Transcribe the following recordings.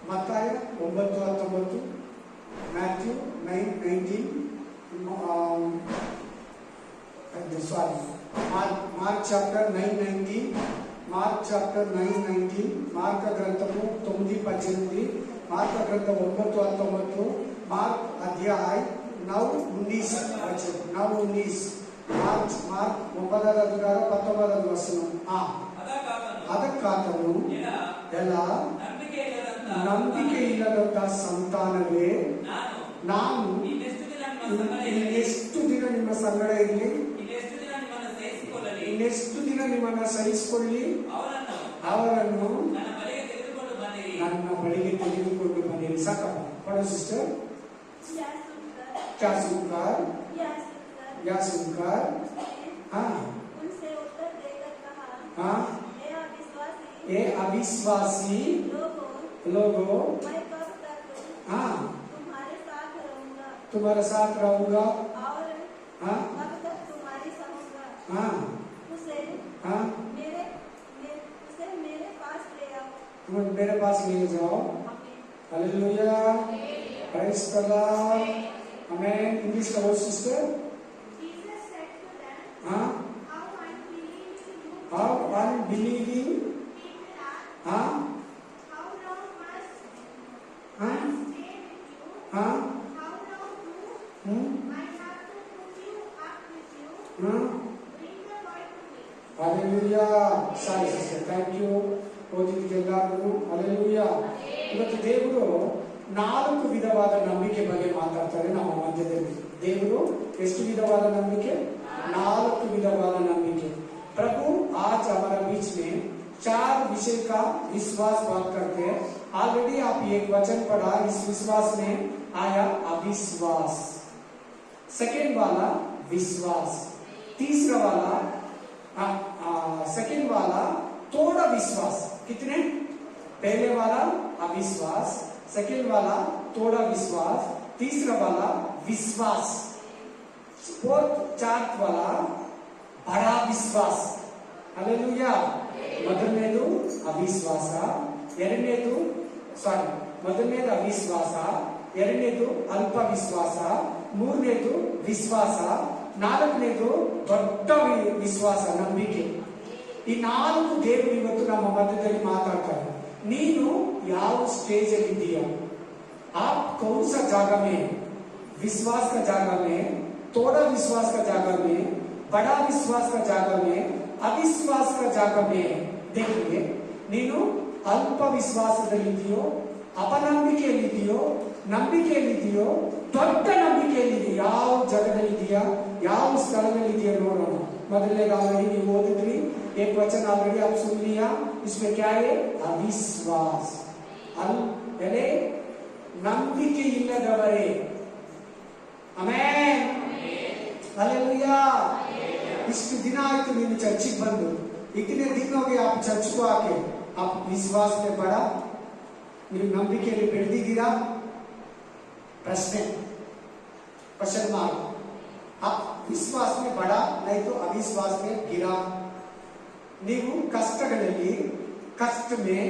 ಮತ್ತಾಯ 9:19, Matthew 9:19, Mark chapter 9:19, Mark chapter 9:19, మార్క గ్రంథము 9:18, మార్క గ్రంథం 9:19, మార్క్ అధ్యాయ 9:19 మార్క్ 19 వచనం. ಅದಕ್ಕಾತನು ಎಲ್ಲ ನಂಬಿಕೆ ಇಲ್ಲದಂತ ಸಂತಾನವೇ, ನಾನು ಇನ್ನೆಷ್ಟು ದಿನ ನಿಮ್ಮ ಸಂಗಡ ಇರಲಿ, ಇನ್ನೆಷ್ಟು ದಿನ ನಿಮ್ಮನ್ನ ಸಹಿಸಿಕೊಳ್ಳಿ, ಅವರನ್ನು ನನ್ನ ಬಳಿಗೆ ತೆಗೆದುಕೊಂಡು ಬನ್ನಿರಿ. ಸಾಕಪ್ಪ ಪಡ ಸಿಸ್ಟರ್. क्या सुनकर या सुनकर हाँ ये अविश्वासी लोगों हाँ तुम्हारे साथ रहूंगा हाँ हाँ हाँ तुम मेरे पास ले जाओ. Hallelujah, praise the Lord, amen. English का word sister. Jesus said to them, हाँ, how unbelieving हाँ how long must हाँ I stay with you? हाँ How long do I have to put you up with you? हाँ. Bring the boy to me. Hallelujah. Sorry sister, thank you. ಓದಿದ್ದೆಲ್ಲರಿಗೂ hallelujah. ಇವತ್ತು ದೇವರು 4 ವಿಧವಾದ ನಂಬಿಕೆ ಬಗ್ಗೆ ಮಾತಾಡ್ತಾರೆ ನಮ್ಮ ಮಧ್ಯದಲ್ಲಿ. ದೇವರು ಎಷ್ಟು ವಿಧವಾದ ನಂಬಿಕೆ? 4 ವಿಧವಾದ ನಂಬಿಕೆ. प्रभु आज हमारा बीच में 4 विषय का विश्वास बात करते हैं. ऑलरेडी आप एक वचन पढ़ा, इस विश्वास में आया अविश्वास. सेकेंड वाला विश्वास, तीसरा वाला सेकेंड वाला थोड़ा विश्वास. कितने? पहले वाला अविश्वास, सेकेंड वाला थोड़ा विश्वास, तीसरा वाला विश्वास, फोर्थ वाला बड़ा विश्वास. हालेलुया. ಮೊದಲನೇದು ಅವಿಶ್ವಾಸ, ಮೊದಲನೇದು ಅವಿಶ್ವಾಸ, ಎರಡನೇದು ಅಲ್ಪ ವಿಶ್ವಾಸ, ಮೂರನೇದು ವಿಶ್ವಾಸ, ನಾಲ್ಕನೇದು ದೊಡ್ಡ ವಿಶ್ವಾಸ ನಂಬಿಕೆ. ಈ 4 ದೇವರು ಇವತ್ತು ನಮ್ಮ ಮಧ್ಯದಲ್ಲಿ ಮಾತಾಡ್ತಾರೆ. ನೀನು ಯಾವ ಸ್ಟೇಜ್ ಅಲ್ಲಿ ಇದೆಯಾ? आप कौन सा जागा में, विश्वास का जागा में, थोड़ा विश्वास का जागा में, बड़ा विश्वास का जागा में, अविश्वास का जागा में. देखिए, ನೀನು ಅಲ್ಪ ವಿಶ್ವಾಸದಲ್ಲಿದೆಯೋ, ಅಪನಂಬಿಕೆಯಲ್ಲಿದೆಯೋ, ನಂಬಿಕೆಯಲ್ಲಿದೆಯೋ, ದೊಡ್ಡ ನಂಬಿಕೆಯಲ್ಲಿದೆಯೋ, ಯಾವ ಜಾಗದಲ್ಲಿದೆಯಾ, ಯಾವ ಸ್ಥಳದಲ್ಲಿದೆಯಾ ನೋಡೋಣ. ಮೊದಲನೇ ऑलरेडी ನೀವು ಓದಿದ್ರಿ, एक वचन ऑलरेडी आप सुन लिया. इसमें क्या है? अविश्वास. यानी ನಂಬಿಕೆ ಇಲ್ಲದವರೇ. Amen, hallelujah. ಇಷ್ಟು ದಿನ ಆಯ್ತು ನೀನು ಚರ್ಚಿಗೆ ಬಂದು, इतने दिन हो गए आप चर्च को आके, आप विश्वास में बढ़ा, ನೀವು ನಂಬಿಕೆಯಲ್ಲಿ ಬೆಳೆದಿದ್ದೀರಾ? Question mark. आप विश्वास में बढ़ा, नहीं तो अविश्वास में गिरा. ನೀವು ಕಷ್ಟಗಳಲ್ಲಿ, ಕಷ್ಟ में,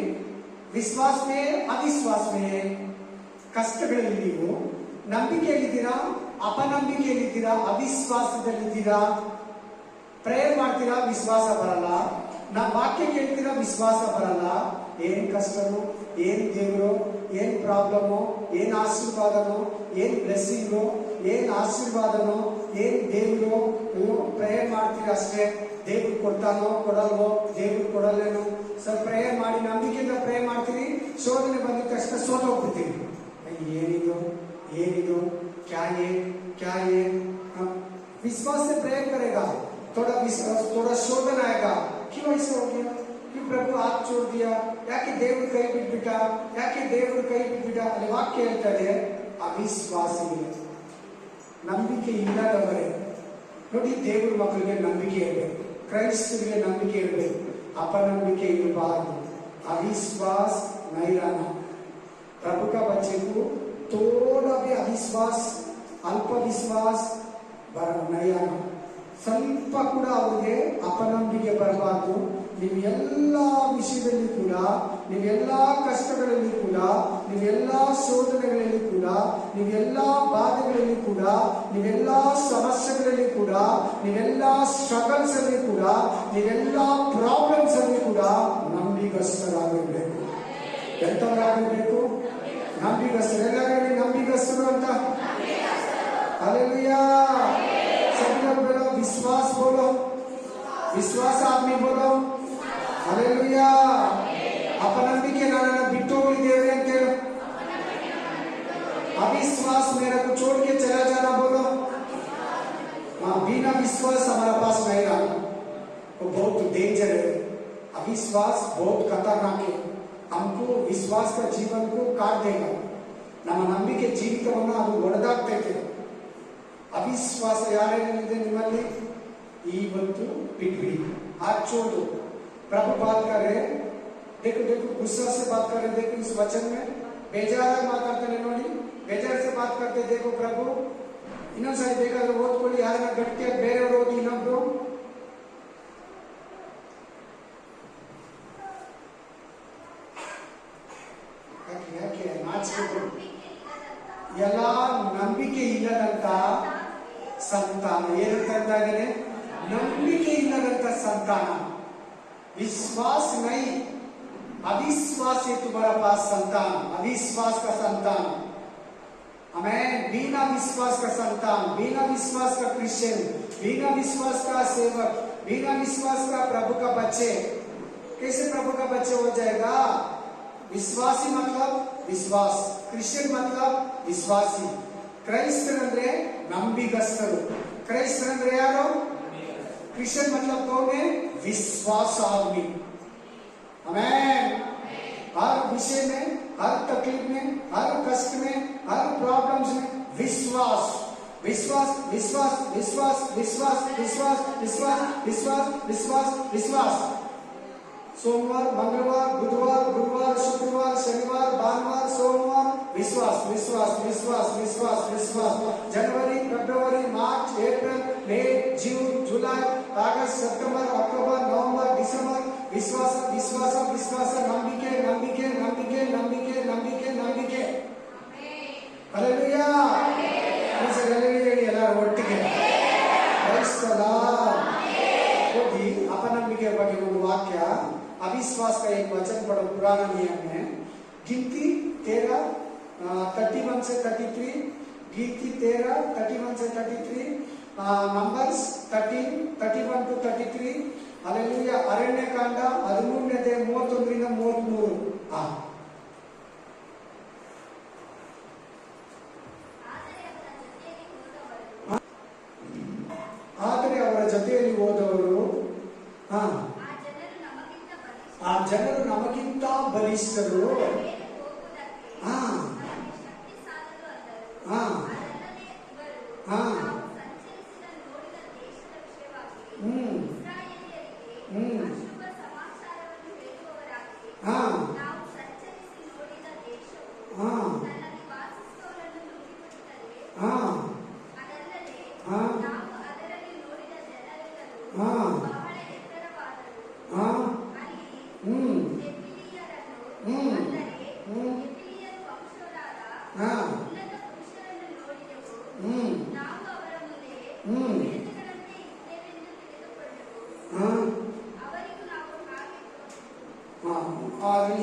विश्वास में, अविश्वास में, ಕಷ್ಟಗಳಲ್ಲಿ ನೀವು ನಂಬಿಕೆಯಲ್ಲಿದ್ದೀರಾ, ಅಪನಂಬಿಕೆಯಲ್ಲಿದ್ದೀರಾ, ಅವಿಶ್ವಾಸದಲ್ಲಿದ್ದೀರಾ? ಪ್ರೇಯರ್ ಮಾಡ್ತೀರಾ, ವಿಶ್ವಾಸ ಬರಲ್ಲ. ವಾಕ್ಯ ಕೇಳ್ತೀರಾ, ವಿಶ್ವಾಸ ಬರಲ್ಲ. ಏನ್ ಕಷ್ಟನೋ, ಏನ್ ದೇವರು, ಏನ್ ಪ್ರಾಬ್ಲಮೋ, ಏನ್ ಆಶೀರ್ವಾದನೋ, ಏನ್ ಬ್ಲೆಸ್ಸಿಂಗೋ, ಏನ್ ಆಶೀರ್ವಾದನೋ, ಏನ್ ದೇವರು. ಪ್ರೇಯರ್ ಮಾಡ್ತೀರಾ ಅಷ್ಟೇ. ದೇವ್ರು ಕೊಡ್ತಾನೋ ಕೊಡಲ್ವೋ, ದೇವ್ರು ಕೊಡಲ್ಲೇನೋ. ಸರ್ ಪ್ರೇಯರ್ ಮಾಡಿ ನಂಬಿಕೆಯಿಂದ ಪ್ರೇಯರ್ ಮಾಡ್ತೀರಿ, ಶೋಧನೆ ಬಂದ ತಕ್ಷಣ ಸೋತೋಗ್ಬಿಡ್ತೀವಿ. ಏನಿದು ಏನಿದು, क्या ये विश्वास से प्रेयर करेगा, थोड़ा विश्वास, थोड़ा शोधन आएगा. क्यों ऐसा हो गया? क्यों प्रभु आप छोड़ दिया? ಯಾಕೆ ದೇವರು ಕೈ ಬಿಟ್ಬಿಟ್ಟ? ಯಾಕೆ ದೇವರು ಕೈ ಬಿಟ್ಬಿಟ್ಟ? ಅಲ್ಲಿ ವಾಕ್ಯ ಹೇಳ್ತಾರೆ, ಅವಿಶ್ವಾಸಿಗಳು, ನಂಬಿಕೆ ಇಲ್ಲದವರೇ. ನೋಡಿ, ದೇವರ ಮಕ್ಕಳಿಗೆ ನಂಬಿಕೆ ಇರಬೇಕು, ಕ್ರೈಸ್ತರಿಗೆ ನಂಬಿಕೆ ಇರಬೇಕು, अपनंबिके इरबारदु. अविश्वास नहीं रहना. प्रभु का बच्चे को थोड़ा भी अविश्वास, अल्प विश्वास नहीं आना. ಸ್ವಲ್ಪ ಕೂಡ ಅವರಿಗೆ ಅಪನಂಬಿಕೆ ಬರಬಾರದು. ನೀವೆಲ್ಲ ವಿಷಯದಲ್ಲಿ ಕೂಡ, ನೀವೆಲ್ಲ ಕಷ್ಟಗಳಲ್ಲಿ ಕೂಡ, ನೀವೆಲ್ಲ ಸಮಸ್ಯೆಗಳಲ್ಲಿ ಕೂಡ, ನೀವೆಲ್ಲ ಸ್ಟ್ರಗಲ್ಸ್ ಅಲ್ಲಿ ಕೂಡ, ನೀವೆಲ್ಲ ಪ್ರಾಬ್ಲಮ್ಸ್ ಅಲ್ಲಿ ಕೂಡ ನಂಬಿಗಸ್ತರಾಗಿರ್ಬೇಕು. ಎಂತವರಾಗಿರ್ಬೇಕು? ನಂಬಿಗಸ್ತರು. ಎಲ್ಲರಲ್ಲಿ ನಂಬಿಗಸ್ತರು ಅಂತ. हालेलुया। सभी लोग बोलो विश्वास, बोलो विश्वास। आदमी बोलो हालेलुया। अपनंबिके ನನ್ನ ಬಿಟ್ಟು ಹೋಗಿದ್ದೇವೆ ಅಂತ ಹೇಳು. अविश्वास मेरे को छोड़ के चला जाना, बोलो। हाँ, बिना विश्वास हमारा पास नहीं रहा, वो बहुत डेंजर है। अविश्वास बहुत खतरनाक है, हमको विश्वास का जीवन को काट देगा. ನಮ್ಮ ನಂಬಿಕೆ ಜೀವಿತವನ್ನು ಅದು ಒಡೆದಾಗ್ತೈತೆ. अविश्वास ಯಾರೇನಿದೆ ನಿಮ್ಮಲ್ಲಿ ಇವತ್ತು बिगड़ी हाथ छोड़ दो। प्रभु बात कर रहे, देखो देखो गुस्सा से बात कर रहे, देखो इस वचन में बेजार ಮಾತಾಡ್ತಾನೆ ನೋಡಿ, ಬೇಜಾರ್ से बात करते देखो प्रभु। ಇನ್ನೊಂದ್ಸರಿ ಬೇಕಾದ್ರೆ ಓದ್ಕೊಳ್ಳಿ, ಯಾರನ್ನ ಗಟ್ಟಿಯಾಗಿ ಬೇರೆಯವರು ಓದಿ ಇನ್ನೊಬ್ರು. ಯಾಕೆ ನಾಚಿಕೆ? ಎಲ್ಲ ನಂಬಿಕೆ ಇಲ್ಲದಂತ संतान ಏನಂತ ಇದ್ದಾನೆ? ನಂಬಿಕೆ ಇಲ್ಲದಂತ संतान। विश्वास नहीं, अविश्वास है तुम्हारा पास संतान, अविश्वास का संतान। हमें बिना विश्वास का संतान, बिना विश्वास का क्रिश्चियन, बिना विश्वास का सेवक, बिना विश्वास का प्रभु का बच्चे कैसे प्रभु का बच्चे हो जाएगा? विश्वासी मतलब विश्वास, क्रिश्चियन मतलब विश्वासी। ಕ್ರೈಸ್ತರಂದ್ರೆ ನಂಬಿಗಸ್ತರು. ಕ್ರೈಸ್ತರಂದ್ರೆ ಯಾರು? क्रिश्चियन मतलब कौन है? विश्वास आदमी। आमीन। हर विषय में, हर तकलीफ में, हर कष्ट में, हर प्रॉब्लम्स में विश्वास, विश्वास, विश्वास, विश्वास, विश्वास, विश्वास, विश्वास, विश्वास, विश्वास, विश्वास। सोमवार, मंगलवार, बुधवार, गुरुवार, शुक्रवार, शनिवार, भानुवार, सोमवार विश्वास, विश्वास, विश्वास, विश्वास, विश्वास। जनवरी, फरवरी, मार्च, अप्रैल, मई, जून, जुलाई, अगस्त, सितंबर, अक्टूबर, नवंबर, दिसंबर विश्वास, विश्वास, विश्वास। ನಂಬಿಕೆ, ನಂಬಿಕೆ, ನಂಬಿಕೆ, ನಂಬಿಕೆ, ನಂಬಿಕೆ, ನಂಬಿಕೆ। हालेलुया। हालेलुया ಎಲ್ಲರೂ ಒಟ್ಟಿಗೆ ಕ್ರೈಸ್ತದ ಓದಿ अपनंबिके ಬಗ್ಗೆ ಒಂದು ವಾಕ್ಯ। अविश्वास का एक वचन पढ़ो पुराना नियम में, गिनती 13 31 से 33, गिनती 13 31 से 33, नंबर्स 13 31 to 33। हालेलुया। ಅರಣ್ಯಕಾಂಡ 13ನೇ ಅಧ್ಯಾಯ 31 ರಿಂದ 33। ಆದರೆ ಅವರ ಜೊತೆಯಲ್ಲಿ ಹೋದವರು ಆ ಜನರು ನಮಗಿಂತ ಬಲಿಷ್ಠರು,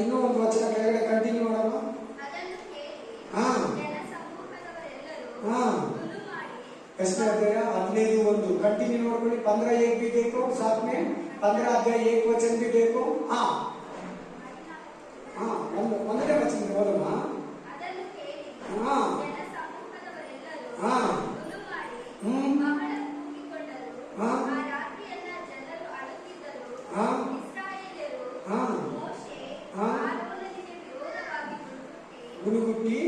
ಇನ್ನೂ ಒಂದು ವಚನ ಕೆಳಗಡೆ ಕಂಟಿನ್ಯೂ ಮಾಡೋಣ। ಎಷ್ಟನೇ ಅಧ್ಯಾಯ? 15:1 कंटिन्यू ನೋಡ್ಕೊಳ್ಳಿ। 15:1 भी देखो साथ में, 15 अध्याय 1 वचन भी देखो। ಒಂದನೇ ವಚನ ಓದೋಣ। ಗುಣಗುಟ್ಟಿ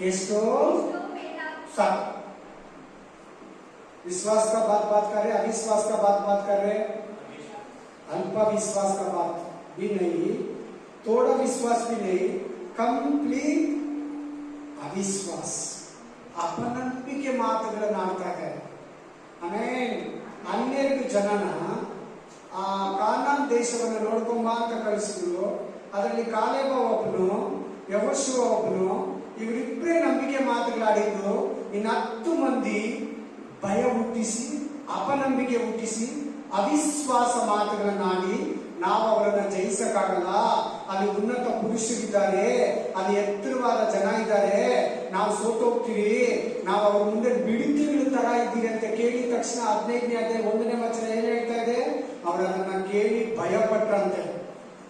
ಎಷ್ಟೋ सब विश्वास का बात कर रहे, अविश्वास का बात कर रहे, अल्प विश्वास का बात भी नहीं, थोड़ा विश्वास भी नहीं, कंप्लीट अविश्वास। अपनंबिके ಮಾತುಗಳನ್ನು ಆಡ್ತಾ ಇದ್ದಾರೆ। ಆಮೇನ್। 12 ಜನನ ಆ ಕಾನಾನ್ ದೇಶವನ್ನು ನೋಡ್ಕೊಂಬ ಅಂತ ಕಳಿಸಿದ್ರು। ಅದರಲ್ಲಿ ಕಾಲೇಬ ಒಬ್ಬನು, ಯೆಹೋಶುವ ಒಬ್ಬನು, ಇವರಿಬ್ಬರೇ ನಂಬಿಕೆ ಮಾತುಗಳಾಡಿದ್ದು. ಇನ್ನು 10 ಮಂದಿ ಭಯ ಹುಟ್ಟಿಸಿ, ಅಪನಂಬಿಕೆ ಹುಟ್ಟಿಸಿ, ಅವಿಶ್ವಾಸ ಮಾತುಗಳನ್ನಾಡಿ ನಾವು ಅವರನ್ನ ಜಯಿಸಕ್ಕಾಗಲ್ಲ. ಅಲ್ಲಿ ಉನ್ನತ ಪುರುಷರಿದ್ದಾರೆ, ಅಲ್ಲಿ ಎತ್ತರವಾದ ಜನ ಇದ್ದಾರೆ, ನಾವು ಸೋತೋಗ್ತೀವಿ, ನಾವು ಅವ್ರ ಮುಂದೆ ಬಿಡುತ್ತಿಗಳ ತರ ಇದ್ದೀವಿ ಅಂತ ಕೇಳಿದ ತಕ್ಷಣ 15ನೇ ಅಧ್ಯಾಯ 1ನೇ ವಚನ ಏನ್ ಹೇಳ್ತಾ ಇದೆ? ಅವರನ್ನ ಕೇಳಿ ಭಯಪಟ್ರಂತೆ.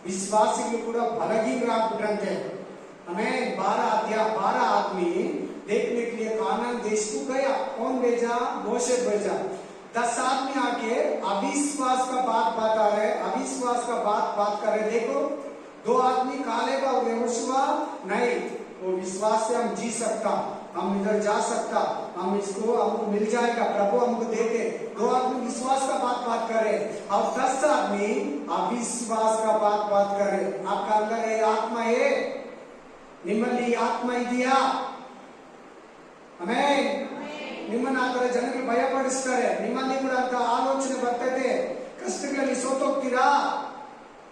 विश्वासी ಕೂಡ ಬಲಹೀನರಾಗ್ಬಿಟ್ರಂತೆ. हमें 12 आदमी देखने के लिए कानान देश को गया. कौन भेजा? मोशे भेजा. 10 आदमी आके अविश्वास का बात बता रहे, अविश्वास का बात कर रहे. देखो 2 आदमी कालेब और यहोशुआ, नहीं वो विश्वास से हम जी सकता, हम इधर जा सकता, हम इसको हमको मिल जाएगा, प्रभु हमको देते. 2 आदमी विश्वास का बात कर रहे और 10 आदमी अविश्वास का बात कर रहे. आपका अंदर ये आत्मा है, ನಿಮ್ಮಲ್ಲಿ ಆತ್ಮ ಇದೆಯಾ? ಆಮೆನ್. ನಿಮ್ಮನ್ನ ಆ ತರ ಜನರಿಗೆ ಭಯಪಡಿಸ್ತಾರೆ. ನಿಮ್ಮಲ್ಲಿ ಕೂಡ ಅಂತ ಆಲೋಚನೆ ಬರ್ತದೆ. ಕಷ್ಟಗಳಲ್ಲಿ ಸೋತೋಗ್ತೀರಾ?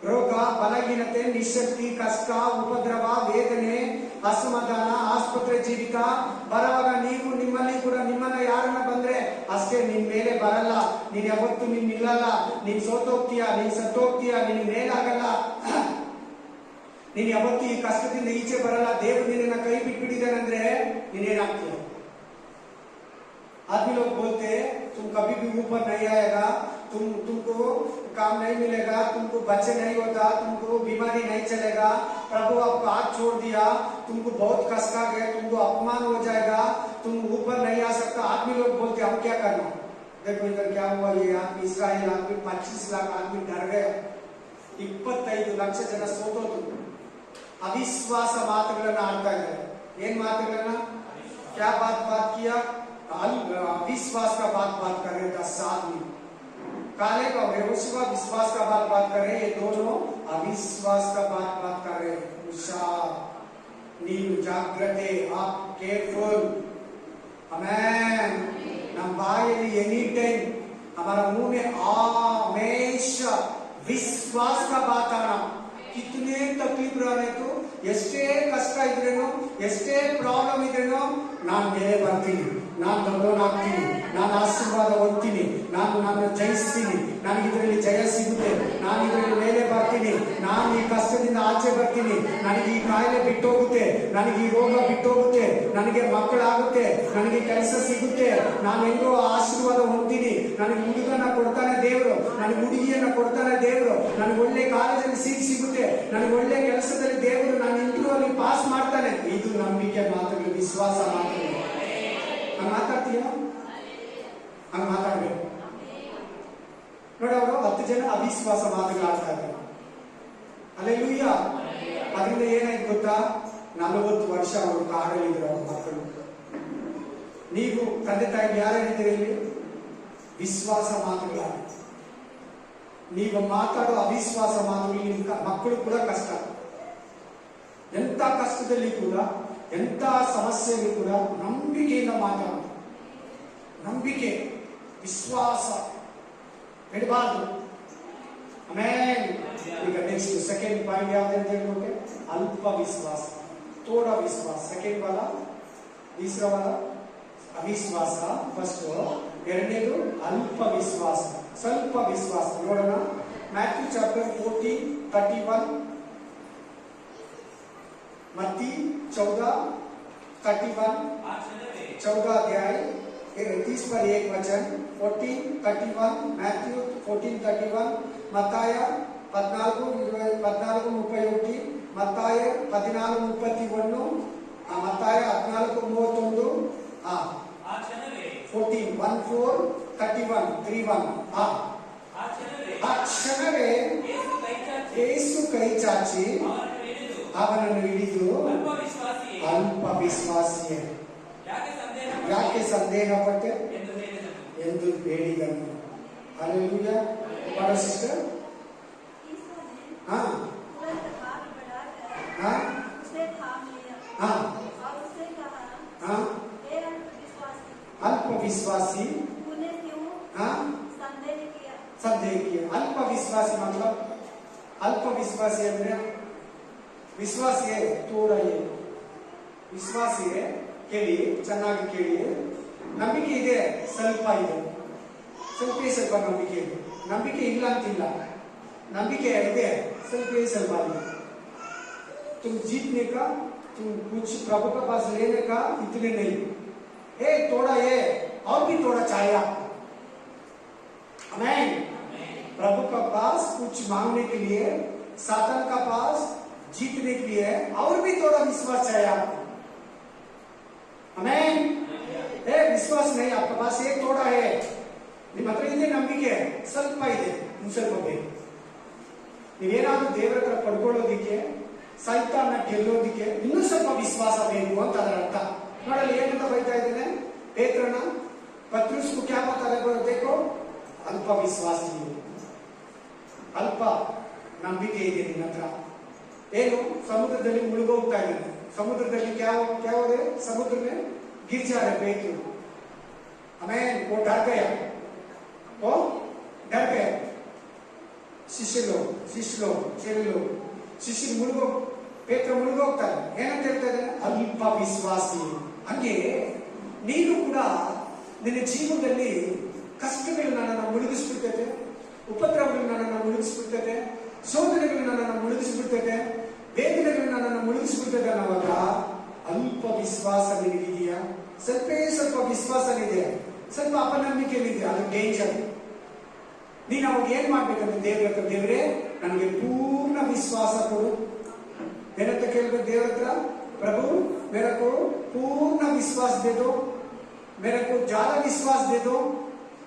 ರೋಗ, ಬಲಹೀನತೆ, ನಿಶಕ್ತಿ, ಕಷ್ಟ, ಉಪದ್ರವ, ವೇದನೆ, ಅಸಮಾಧಾನ, ಆಸ್ಪತ್ರೆ ಜೀವಿತ ಬರುವಾಗ ನೀವು ನಿಮ್ಮಲ್ಲಿ ಕೂಡ ನಿಮ್ಮನ್ನ ಯಾರನ್ನ ಬಂದ್ರೆ ಅಷ್ಟೇ ನಿನ್ ಮೇಲೆ ಬರಲ್ಲ. ನೀನ್ ಯಾವತ್ತು ನೀನ್ ನಿಲ್ಲಲ್ಲ. ನೀನ್ ಸೋತೋಗ್ತೀಯಾ, ನೀನ್ ಸತ್ತೋಗ್ತೀಯಾ, ನಿನ್ ಮೇಲಾಗಲ್ಲ. ನೀನ್ ಯಾವತ್ತು ಈ ಕಷ್ಟದಿಂದ ಈಚೆ ಬರಲ್ಲ. ದೇವರು ನಿನ್ನ ಕೈ ಬಿಟ್ಬಿಟ್ಟಿದ್ದಾನಂದ್ರೆ ನೀನೇನಾಗ್ತೀಯ? आदमी लोग बोलते तुम कभी भी ऊपर नहीं आएगा, तुमको काम नहीं मिलेगा, तुमको बच्चे नहीं होता, तुमको बीमारी नहीं चलेगा, प्रभु आपको हाथ छोड़ दिया, तुमको बहुत कष्ट आ गया, तुमको अपमान हो जाएगा, तुम ऊपर नहीं आ सकता. आदमी लोग बोलते हम क्या करना? देखो इधर क्या हुआ, ये आदमी इस्राएल आदमी 25 लाख आदमी डर गए, 25 ಲಕ್ಷ ಜನ ಸೋತೋದು. ಅವಿಶ್ವಾಸ ಮಾತುಗಳನ್ನ ಆಡ್ತಾ ಇದ್ದಾರೆ. ಏನ್ ಮಾತುಗಳನ್ನ? क्या बात किया? विश्वास का बात कर रहे 10 आदमी. कालेब और यहोशुआ विश्वास का बात कर रहे, ये दोनों अविश्वास का बात कर रहे. हुशार, नीव जाग्रते, आप केयरफुल. आमेन. ನಮ್ಮ ಬಾಯಲ್ಲಿ ಎನಿ ಟೈಮ್ हमारा मुंह में हमेशा विश्वास का बात आना. कितने तकलीफ रहने तो ಎಷ್ಟೇ ಕಷ್ಟ ಇದ್ರೇನು, ಎಷ್ಟೇ ಪ್ರಾಬ್ಲಮ್ ಇದ್ರೇನು, ನಾನು ಮೇಲೆ ಬರ್ತೀನಿ, ನಾನು ದೊಡ್ಡವನಾಗ್ತೀನಿ, ನಾನು ಆಶೀರ್ವಾದ ಹೊಂದ್ತೀನಿ, ನಾನು ಜಯಿಸ್ತೀನಿ, ನನಗೆ ಇದರಲ್ಲಿ ಜಯ ಸಿಗುತ್ತೆ, ನಾನು ಇದರಲ್ಲಿ ಮೇಲೆ ಬರ್ತೀನಿ, ನಾನು ಈ ಕಷ್ಟದಿಂದ ಆಚೆ ಬರ್ತೀನಿ, ನನಗೆ ಈ ಕಾಯಿಲೆ ಬಿಟ್ಟೋಗುತ್ತೆ, ನನಗೆ ಈ ರೋಗ ಬಿಟ್ಟೋಗುತ್ತೆ, ನನಗೆ ಮಕ್ಕಳಾಗುತ್ತೆ, ನನಗೆ ಕೆಲಸ ಸಿಗುತ್ತೆ, ನಾನು ಹೆಂಗೋ ಆಶೀರ್ವಾದ ಹೊಂದ್ತೀನಿ, ನನಗೆ ಹುಡುಗನ ಕೊಡ್ತಾನೆ ದೇವರು, ನನಗೆ ಹುಡುಗಿಯನ್ನ ಕೊಡ್ತಾನೆ ದೇವರು, ನನಗೆ ಒಳ್ಳೆ ಕಾಲೇಜಲ್ಲಿ ಸೀಟ್ ಸಿಗುತ್ತೆ, ನನಗೆ ಒಳ್ಳೆ ಕೆಲಸದಲ್ಲಿ ದೇವರು ನಾನು ಇಂಟರ್ವ್ಯೂ ಅಲ್ಲಿ ಪಾಸ್ ಮಾಡ್ತಾನೆ. ಇದು ನಂಬಿಕೆ ಮಾತುಗಳು, ವಿಶ್ವಾಸ ಮಾತುಗಳು. ಹಂಗ ಮಾತಾಡ್ತೀಯ? ಹಂಗ ಮಾತಾಡ್ಬೇಕು ನೋಡಿ. ಅವರು 10 ಜನ ಅವಿಶ್ವಾಸ ಮಾತುಗಳು ಆಡ್ತಾ ಇದ್ದಾರೆ. ಅಲ್ಲೆಲೂಯ್ಯ. ಅದರಿಂದ ಏನಾಯ್ತು ಗೊತ್ತಾ? 40 ವರ್ಷ ಅವರು ಕಾಡಲ್ಲಿದ್ರು ಅವ್ರ ಮಕ್ಕಳು. ನೀವು ತಂದೆ ತಾಯಿ ಯಾರೇನಿದ್ದೀರಿ ಇಲ್ಲಿ? ವಿಶ್ವಾಸ ಮಾತುಗಳ. ನೀವು ಮಾತಾಡೋ ಅವಿಶ್ವಾಸ ಮಾತುಗಳು ನಿಮ್ಮ ಮಕ್ಕಳು ಕೂಡ ಕಷ್ಟ. ಎಂತ ಕಷ್ಟದಲ್ಲಿ ಕೂಡ, ಎಂತ ಸಮಸ್ಯೆಯಲ್ಲಿ ಕೂಡ ನಂಬಿಕೆಯಿಂದ ಮಾತಾಡೋದು. ನಂಬಿಕೆ, ವಿಶ್ವಾಸ ಬಿಡಬಾರ್ದು. ಆಮೇಲೆ ಈಗ ನೆಕ್ಸ್ಟ್ ಸೆಕೆಂಡ್ ಪಾಯಿಂಟ್ ಯಾವ್ದಂತ ಹೇಳ್ಬೋಕೆ? ಅಲ್ಪ ವಿಶ್ವಾಸ, ಥೋಡ ವಿಶ್ವಾಸ. ಸೆಕೆಂಡ್ ವಾಲ, तीसरा वाला ಅವಿಶ್ವಾಸ ಫಸ್ಟ್, ಎರಡನೇದು ಅಲ್ಪ ವಿಶ್ವಾಸ, ಸ್ವಲ್ಪ ವಿಶ್ವಾಸ. ನೋಡೋಣ ಮ್ಯಾಥ್ಯೂ ಚಾಪ್ಟರ್ 14:31, मत्ती 14:31, 14 अध्याय 30 पर 1 वचन. 14:31 मैथ्यू 14:31, मत्ताय 14:31, मत्ताय 14:31, मत्ताय 14:31, 14:31 ಆ ಕ್ಷಣವೇ ಯೇಸು ಕೈ ಚಾಚಿ ಅವನನ್ನು ಹಿಡಿದು, ಅಲ್ಪ ವಿಶ್ವಾಸಿಯೇ, ಯಾಕೆ ಸಂದೇಹಪಟ್ಟೆ ಎಂದು ಹೇಳಿದನು. ಹಲ್ಲೆಲೂಯ. ಬರೋ ಸಿಸ್ಟರ್. अल्प विश्वासी, संदेह किया. अल्प विश्वासी मतलब अल्प विश्वासी ಅಂದ್ರೆ ವಿಶ್ವಾಸ ಥೋಡ. ವಿಶ್ವಾಸಿಗೆ ಕೇಳಿ, ಚೆನ್ನಾಗಿ ಕೇಳಿ. ನಂಬಿಕೆ ಇದೆ, ಸ್ವಲ್ಪ ಇದೆ, ಸ್ವಲ್ಪ ನಂಬಿಕೆ ಇದೆ. ನಂಬಿಕೆ ಇಲ್ಲ ಅಂತಿಲ್ಲ, ನಂबिके ಇದೆ, ಸ್ವಲ್ಪ ಇದೆ. तुम जीतने का, तुम कुछ प्रभु के पास लेने का इतने नहीं, थोड़ा है और भी थोड़ा चाहिए आपको. आमीन. प्रभु का पास कुछ मांगने के लिए, सातान का पास जीतने के लिए और भी थोड़ा विश्वास चाहिए आपको. आमीन. विश्वास नहीं आपके पास, एक थोड़ा है, ನಿಮ್ಮ ಹತ್ರ ಇದೆ ನಂಬಿಕೆ, ಸ್ವಲ್ಪ ಇದೆ, ಸ್ವಲ್ಪ ಬೇಕು. ನೀವೇನಾದ್ರೂ ದೇವರ ಹತ್ರ ಪಡ್ಕೊಳ್ಳೋದಿಕ್ಕೆ, ಸೈತಾನ ಗೆಲ್ಲೋದಿಕ್ಕೆ ಇನ್ನೂ ಸ್ವಲ್ಪ ವಿಶ್ವಾಸ ಬೇಕು ಅಂತ ಅದರ ಅರ್ಥ. ನೋಡಲ್ಲಿ ಏನಂತ ಬೈತಾ ಇದ್ದೇನೆ ಪೇತ್ರನ, ಪತ್ರುಸ್ को क्या बता रहे हो, देखो ಅಲ್ಪ ವಿಶ್ವಾಸ, ಅಲ್ಪ ನಂಬಿಕೆ ಇದೆ ನಿನ್ನ ಹತ್ರ. ಏನು, ಸಮುದ್ರದಲ್ಲಿ ಮುಳುಗೋಗ್ತಾ ಇದ್ದಾನೆ, ಸಮುದ್ರದಲ್ಲಿ क्या हो रहे, समुद्र में गिर जा रहे पेट्रो. आमीन. वो डर गया, ಶಿಷ್ಯ ಪೇತ್ರ ಮುಳುಗೋಗ್ತಾರೆ. ಏನಂತ ಹೇಳ್ತಾ ಇದ್ದಾನೆ, ಅಲ್ಪ ವಿಶ್ವಾಸಿ. ಹಂಗೆ ನೀನು ಕೂಡ ನಿನ್ನ ಜೀವನದಲ್ಲಿ ಕಷ್ಟಗಳು ನನ್ನನ್ನು ಮುಳುಗಿಸ್ಬಿಡ್ತೈತೆ, ಉಪದ್ರವಗಳು ನನ್ನನ್ನು ಮುಳುಗಿಸ್ಬಿಡ್ತೈತೆ, ಶೋಧನೆಗಳು ನನ್ನನ್ನು ಮುಳುಗಿಸ್ಬಿಡ್ತೈತೆ, ವೇದನೆಗಳು ನನ್ನನ್ನು ಮುಳುಗಿಸ್ಬಿಡ್ತೈತೆ ಅನ್ನೋವಾಗ ಅಲ್ಪ ವಿಶ್ವಾಸ ನಿನಗಿದೆಯಾ? ಸ್ವಲ್ಪ ವಿಶ್ವಾಸನಿದೆ, ಸ್ವಲ್ಪ ಅಪನಂಬಿಕೆಯಲ್ಲಿದೆ, ಅದು ಡೇಂಜರ್. ನೀನು ಅವಾಗ ಏನ್ ಮಾಡ್ಬೇಕಂದ್ರೆ ದೇವ್ರ ಹತ್ರ, ದೇವರೇ ನನಗೆ ಪೂರ್ಣ ವಿಶ್ವಾಸ ಕೊಡು. ಏನಂತ ಕೇಳ್ಬೇಕು ದೇವ್ರ ಹತ್ರ, ಪ್ರಭು मेरे को पूर्ण विश्वास दे दो, मेरे को ज्यादा विश्वास दे दो,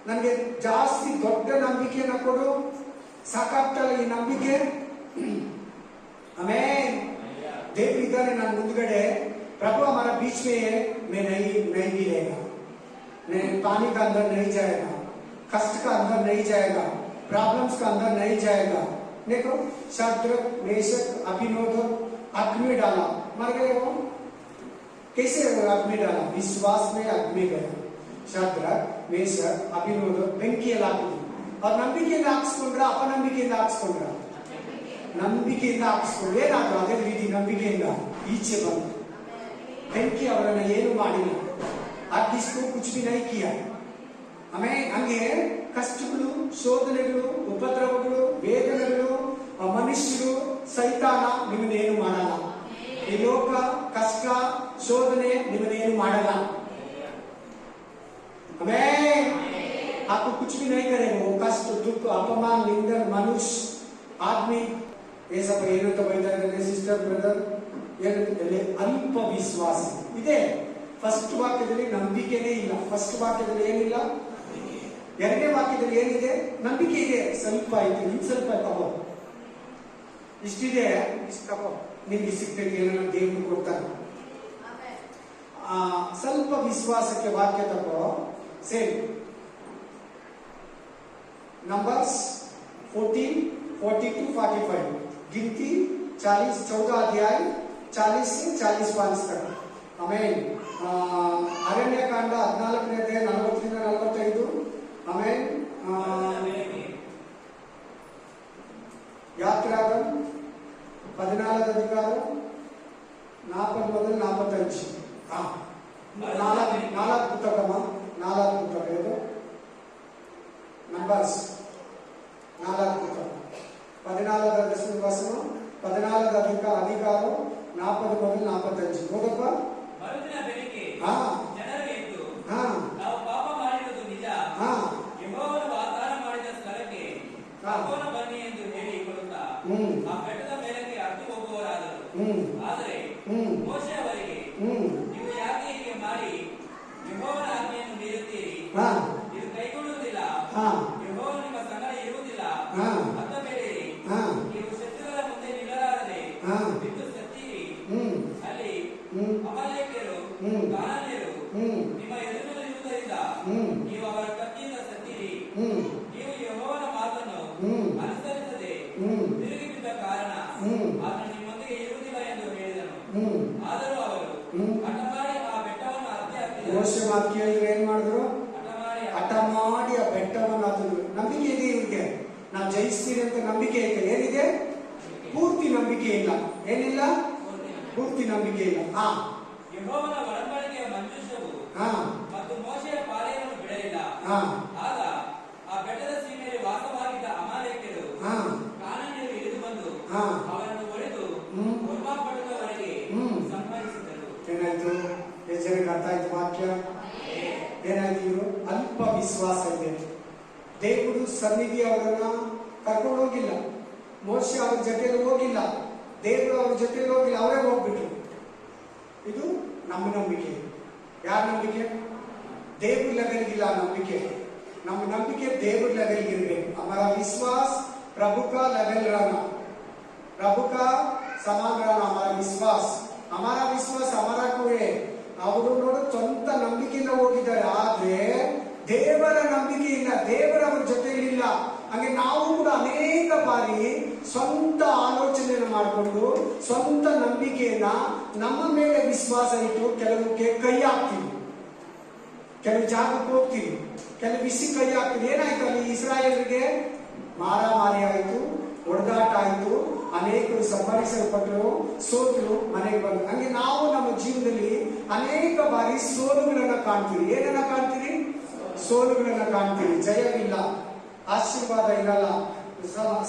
ನನಗೆ ಜಾಸ್ತಿ ದೊಡ್ಡ ನಂಬಿಕೆನ ಕೊಡು, ಸಾಕಾಗ್ತಲ್ಲ ಈ ನಂಬಿಕೆ. ಆಮೇನ್. ದೇವ್ರು ಇದ್ದಾನೆ ನನ್ನ ಮುಂದ್ಗಡೆ, प्रभु हमारा बीच में है, मैं नहीं गिरेगा, मैं पानी का अंदर नहीं जाएगा, कष्ट का अंदर नहीं जाएगा, प्रॉब्लम्स का अंदर नहीं जाएगा. देखो शद्रक मेशक अभिनोदो आग में डाला, मर गए वो, कैसे आग में डाला? विश्वास में आग में गया. शद्रक मेशक अभिनोदो ಬೆಂಕಿಯಲ್ಲಿ ಹಾಕಿದ್ರು. ಅವ್ರು ನಂಬಿಕೆಯಿಂದ ಹಾಕ್ಸ್ಕೊಂಡ್ರ, ಅಪನಂಬಿಕೆಯಿಂದ ಹಾಕ್ಸ್ಕೊಂಡ್ರ? ನಂಬಿಕೆಯಿಂದ ಹಾಕ್ಸ್ಕೊಂಡ್ರೆ ಏನಾದ್ರು ಅದೇ ರೀತಿ ನಂಬಿಕೆಯಿಂದ ಈಚೆ ಬಂತು. ಬೆಂಕಿ ಅವರನ್ನ ಏನು ಮಾಡಿಲ್ಲ, ಅಗ್ನಿಸ್ತು ಕುಚ್ ಬಿ ನೈ ಕಿಯಾ. ಆಮೇಲೆ ಹಂಗೆ ಕಷ್ಟಗಳು, ಶೋಧನೆಗಳು, ಉಪದ್ರವಗಳು, ವೇದನೆಗಳು, ಮನುಷ್ಯರು, ಸೈತಾನ ನಿಮ್ಮನ್ನೇನು ಮಾಡಲ್ಲ. ಈ ಲೋಕ, ಕಷ್ಟ, ಶೋಧನೆ ನಿಮ್ಮನ್ನೇನು ಮಾಡಲ್ಲ. ಆಮೇಲೆ आपको कुछ भी नहीं करेगा. वो कष्ट, दुख, अपमान, निंदन, मनुष्य, आदमी, ये सब ಏನಂತ ಬೈತಾ ಇದ್ದಾರೆ ಸಿಸ್ಟರ್, ಬ್ರದರ್, ಏನಂತಂದ್ರೆ ಅಲ್ಪ ವಿಶ್ವಾಸ ಇದೆ. ಫಸ್ಟ್ ವಾಕ್ಯದಲ್ಲಿ ನಂಬಿಕೆನೇ ಇಲ್ಲ, ಫಸ್ಟ್ ವಾಕ್ಯದಲ್ಲಿ ಏನಿಲ್ಲ, ಎರಡನೇ ವಾಕ್ಯದಲ್ಲಿ ಏನಿದೆ? ನಂಬಿಕೆ ಇದೆ, ಸ್ವಲ್ಪ ಇದೆ. ಇನ್ ಸ್ವಲ್ಪ ತಗೋ, ಇಷ್ಟಿದೆ, ಇಷ್ಟು ತಗೋ, ನಿಮ್ಗೆ ಸಿಗ್ತೈತೆ, ಏನೋ ದೇವರು ಕೊಡ್ತಾನೆ. ಸ್ವಲ್ಪ ವಿಶ್ವಾಸಕ್ಕೆ ವಾಕ್ಯ ತಗೋ. ಸೇಮ್ नंबर्स 14, 42, 45, गिनती 40, 14 अध्याय 40 से 45 तक. आमेन. ಅರಣ್ಯಕಾಂಡ 14ನೇ ಅಧ್ಯಾಯ 40 ರಿಂದ 45. ಆಮೇನ್. ಯಾತ್ರಾಗಮ 14వ అధికారం 40 ಮೊದಲು 45. ನಾಲ್ಕು ಪುಸ್ತಕ ಇದು ನಂಬರ್ಸ್ 4 ಪುಸ್ತಕ 14వ వచనం 14వ అధికారం 40 ಮೊದಲು 45. ಓದಪ್ಪ. ಮರುದಿನ ಬೆಳಿಗ್ಗೆ ಜನರು ಎದ್ದು ನಾವು ಪಾಪ ಮಾಡಿರುವುದು ನಿಜ, ಯೆಹೋವನು ವಾಗ್ದಾನ ಮಾಡಿದ ಸ್ಥಳಕ್ಕೆ ಕರ್ಕೊಂಡು ಬನ್ನಿ ಎಂದು ಹೇಳಿಕೊಳ್ಳುತ್ತಾ ಆ ಬೆಟ್ಟದ ಮೇಲಕ್ಕೆ ಹತ್ತಿ ಹೋಗುವವರಾದರು. ಆದರೆ ಮೋಶೆ ಅವರಿಗೆ, ನೀವು ಯಾಕೆ ಹೀಗೆ ಮಾಡಿ ಯೆಹೋವನ ಆಜ್ಞೆಯನ್ನು ಮೀರುತ್ತೀರಿ? ಇದು ಕೈಗೊಳ್ಳುವುದಿಲ್ಲ, ಯೆಹೋವನು ನಿಮ್ಮ ಸಂಗಡ ಇರುವುದಿಲ್ಲ ಅಂತ ಬೇಡಿರಿ. ನೀವು ಶತ್ರುಗಳ ಮುಂದೆ ನಿಲ್ಲಲಾರದೆ ಬಿದ್ದು ಸತ್ತೀರಿ. ಅಲ್ಲಿ ಅಮಲೇಕ್ಯರು, ಕಾನಾನ್ಯರು ನಿಮ್ಮ ಎದುರಿನಲ್ಲಿರುವುದರಿಂದ ನೀವು ಅವರ ಕತ್ತಿಯಿಂದ ಸತ್ತೀರಿ. ನೀವು ಯೆಹೋವನ ಮಾತನ್ನು ಅನುಸರಿಸದೆ ತಿರುಗಿ ಬಿದ್ದ ಕಾರಣ ಆತನು ನಿಮ್ಮೊಂದಿಗೆ ಇರುವುದಿಲ್ಲ ಎಂದು ಹೇಳಿದನು. ಆದರೂ ಅವರು ಹಠ ಮಾಡಿ ಆ ಬೆಟ್ಟವನ್ನು ಹತ್ತಿ ಹಾಕಿದರು. ಮೋಶೆ ಮಾತು ಕೇಳಿದ್ರೆ ಏನ್ ಮಾಡಿದ್ರು? ಹಠ ಮಾಡಿ ಆ ಬೆಟ್ಟವನ್ನು ಹತ್ತಿದ್ರು. ನಂಬಿಕೆ ಇದೆ ಇವ್ರಿಗೆ, ನಾವು ಜಯಿಸ್ತೀವಿ ಅಂತ ನಂಬಿಕೆ ಐತೆ. ಏನಿದೆ? ಪೂರ್ತಿ ನಂಬಿಕೆ ಇಲ್ಲ. ಏನಿಲ್ಲ? ಪೂರ್ತಿ ನಂಬಿಕೆ ಇಲ್ಲ. ಯೆಹೋವನ ಒಡಂಬಡಿಕೆಯ ಮಂಜೂಷವು ಹಾ ಮತ್ತು ಮೋಶೆಯ ಪಾಳೆಯವನ್ನು ಬಿಡಲಿಲ್ಲ. ಹಾ ಆಗ ಆ ಬೆಟ್ಟದ ಸೀಮೆಯಲ್ಲಿ ವಾಸವಾಗಿದ್ದ ಅಮಾಲೇಕ್ಯರು ಹಾ ಕಾನಾನ್ಯರು ಇಳಿದು ಬಂದು ಹಾ ಅವರನ್ನು ಹೊಡೆದು ಹೊರ್ಮಾ ಪಟ್ಟಣದವರೆಗೆ ಸಂಹರಿಸಿದರು. ಏನಾಯ್ತು? ಎಷ್ಟು ಜನಕ್ಕೆ ಅರ್ಥ ಆಯ್ತು ವಾಕ್ಯ? ಏನಾಯ್ತು? ಇವರು ಅಲ್ಪ ವಿಶ್ವಾಸ ಇದೆ. ದೇವರು ಸನ್ನಿಧಿ ಅವರನ್ನ ಕರ್ಕೊಂಡು ಹೋಗಿಲ್ಲ, ಮೋಶೆ ಅವ್ರ ಜೊತೆಯಲ್ಲಿ ಹೋಗಿಲ್ಲ, ದೇವರು ಅವ್ರ ಜೊತೆಯಲ್ಲಿ ಹೋಗಿಲ್ಲ, ಅವರೇ ಹೋಗ್ಬಿಟ್ರು. ಇದು ನಮ್ಮ ನಂಬಿಕೆ. ಯಾರ ನಂಬಿಕೆ? ದೇವ್ರ ಲೆವೆಲ್ಗಿಲ್ಲ ನಂಬಿಕೆ. ನಮ್ಮ ನಂಬಿಕೆ ದೇವ್ರ ಲೆವೆಲ್ಗಿರ್ಬೇಕು. हमारा विश्वास प्रभु का लेवल रहना, प्रभु का समान रहना हमारा विश्वास. हमारा विश्वास हमारा को है. ಅವರು ನೋಡು ಸ್ವಂತ ನಂಬಿಕೆಯಿಂದ ಹೋಗಿದ್ದಾರೆ, ಆದ್ರೆ ದೇವರ ನಂಬಿಕೆ ಇಲ್ಲ, ದೇವರ ಅವ್ರ ಜೊತೆಲಿಲ್ಲ. ಹಾಗೆ ನಾವು ಕೂಡ ಅನೇಕ ಬಾರಿ ಸ್ವಂತ ಆಲೋಚನೆಯನ್ನು ಮಾಡಿಕೊಂಡು ಸ್ವಂತ ನಂಬಿಕೆಯನ್ನ ನಮ್ಮ ಮೇಲೆ ವಿಶ್ವಾಸ ಇಟ್ಟು ಕೆಲವಕ್ಕೆ ಕೈ ಹಾಕ್ತೀವಿ, ಕೆಲವು ಜಾಗಕ್ಕೆ ಹೋಗ್ತೀವಿ, ಕೆಲವು ವಿಷಯ ಕೈ ಹಾಕ್ತೀವಿ. ಏನಾಯ್ತು ಅಲ್ಲಿ? ಇಸ್ರಾಯೇಲರಿಗೆ ಮಾರಾಮಾರಿ ಆಯ್ತು, ಹೊಡೆದಾಟ ಆಯ್ತು, ಅನೇಕರು ಸಂಹರಿಸಲ್ಪಟ್ಟರು, ಸೋತರು, ಮನೆಗೆ ಬಂದರು. ಹಂಗೆ ನಾವು ನಮ್ಮ ಜೀವನದಲ್ಲಿ ಅನೇಕ ಬಾರಿ ಸೋಲುಗಳನ್ನ ಕಾಣ್ತೀವಿ. ಏನನ್ನ ಕಾಣ್ತೀವಿ? ಸೋಲುಗಳನ್ನ ಕಾಣ್ತೀವಿ. ಜಯವಿಲ್ಲ, ಆಶೀರ್ವಾದ ಇರಲ್ಲ,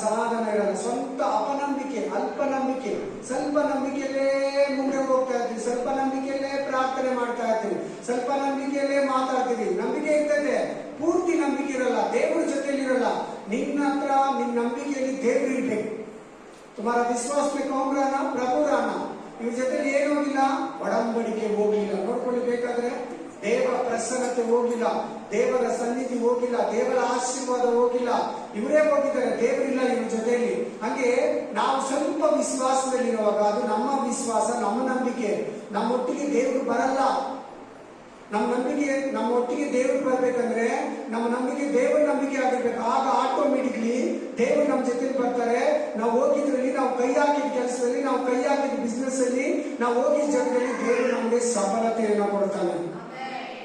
ಸಮಾಧಾನ ಇರಲ್ಲ. ಸ್ವಂತ ಅಪನಂಬಿಕೆ, ಅಲ್ಪ ನಂಬಿಕೆ, ಸ್ವಲ್ಪ ನಂಬಿಕೆಯಲ್ಲೇ ಮುಂದೆ ಹೋಗ್ತಾ ಇರ್ತೀವಿ, ಸ್ವಲ್ಪ ನಂಬಿಕೆಯಲ್ಲೇ ಪ್ರಾರ್ಥನೆ ಮಾಡ್ತಾ ಇರ್ತೀವಿ, ಸ್ವಲ್ಪ ನಂಬಿಕೆಯಲ್ಲೇ ಮಾತಾಡ್ತೀವಿ. ನಂಬಿಕೆ ಇರ್ತದೆ, ಪೂರ್ತಿ ನಂಬಿಕೆ ಇರಲ್ಲ, ದೇವರ ಜೊತೆಲಿ ಇರಲ್ಲ. ನಿನ್ನ ಹತ್ರ ನಿನ್ನ ನಂಬಿಕೆಯಲ್ಲಿ ದೇವರು ಇರ್ಬೇಕು. तुम्हारा विश्वास में कौन रहना? प्रभु रहना. ಇವ್ರ ಜೊತೆಲಿ ಏನು ಹೋಗಿಲ್ಲ? ಒಡಂಬಡಿಕೆ ಹೋಗಿಲ್ಲ. ನೋಡ್ಕೊಳ್ಳಿ, ಬೇಕಾದ್ರೆ ದೇವರ ಪ್ರಸನ್ನತೆ ಹೋಗಿಲ್ಲ, ದೇವರ ಸನ್ನಿಧಿ ಹೋಗಿಲ್ಲ, ದೇವರ ಆಶೀರ್ವಾದ ಹೋಗಿಲ್ಲ, ಇವರೇ ಹೋಗಿದ್ದಾರೆ, ದೇವರಿಲ್ಲ ಇವ್ರ ಜೊತೆಯಲ್ಲಿ. ಹಂಗೆ ನಾವು ಸ್ವಲ್ಪ ವಿಶ್ವಾಸದಲ್ಲಿರುವಾಗ ಅದು ನಮ್ಮ ವಿಶ್ವಾಸ, ನಮ್ಮ ನಂಬಿಕೆ. ನಮ್ಮೊಟ್ಟಿಗೆ ದೇವರು ಬರಲ್ಲ. ನಮ್ಮ ನಂಬಿಕೆ ನಮ್ಮ ಒಟ್ಟಿಗೆ ದೇವರು ಬರ್ಬೇಕಂದ್ರೆ ನಮ್ಮ ನಂಬಿಕೆ ದೇವರ ನಂಬಿಕೆ ಆಗಿರ್ಬೇಕು. ಆಗ ಆಟೋಮೆಟಿಕ್ಲಿ ದೇವರು ನಮ್ಮ ಜೊತೆ ಬರ್ತಾರೆ. ನಾವು ಹೋಗಿದ್ರಲ್ಲಿ, ನಾವು ಕೈ ಹಾಕಿದ ಕೆಲಸದಲ್ಲಿ, ನಾವು ಕೈ ಹಾಕಿದ ಬಿಸ್ನೆಸ್ ಅಲ್ಲಿ, ನಾವು ಹೋಗಿದ ಜಾಗದಲ್ಲಿ ದೇವರು ನಮಗೆ ಸಫಲತೆಯನ್ನು ಕೊಡ್ತಾನೆ.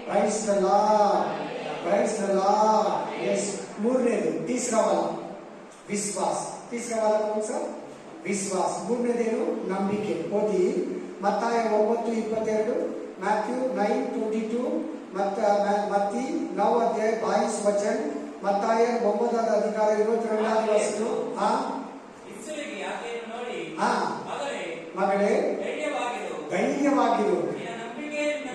Praise the Lord, praise the Lord. Yes. ಮೂರನೇದು, ತೀಸರಾ ವಾಲ ವಿಶ್ವಾಸ. ತೀಸರಾ ವಾಲ ಕೌನ್ ಸಾ? ವಿಶ್ವಾಸ. ಮೂರನೇದೇನು? ನಂಬಿಕೆ. ಓದಿ ಮತ್ತಾಯ 9:22, ಮ್ಯಾಥ್ಯೂ 9:22, ಮತ್ತಿ 9 ಅಧ್ಯಾಯ 22 ವಚನ, ಮತ್ತಾಯ 9ನೇ ಅಧಿಕಾರ 22ನೇ ವಚನ. ಇಸ್ರಾಯೇಲಿಗೆ ಆಕೆಯನ್ನು ನೋಡಿ, ಹಾ, ಮಗಳೇ ಧೈರ್ಯವಾಗಿರು,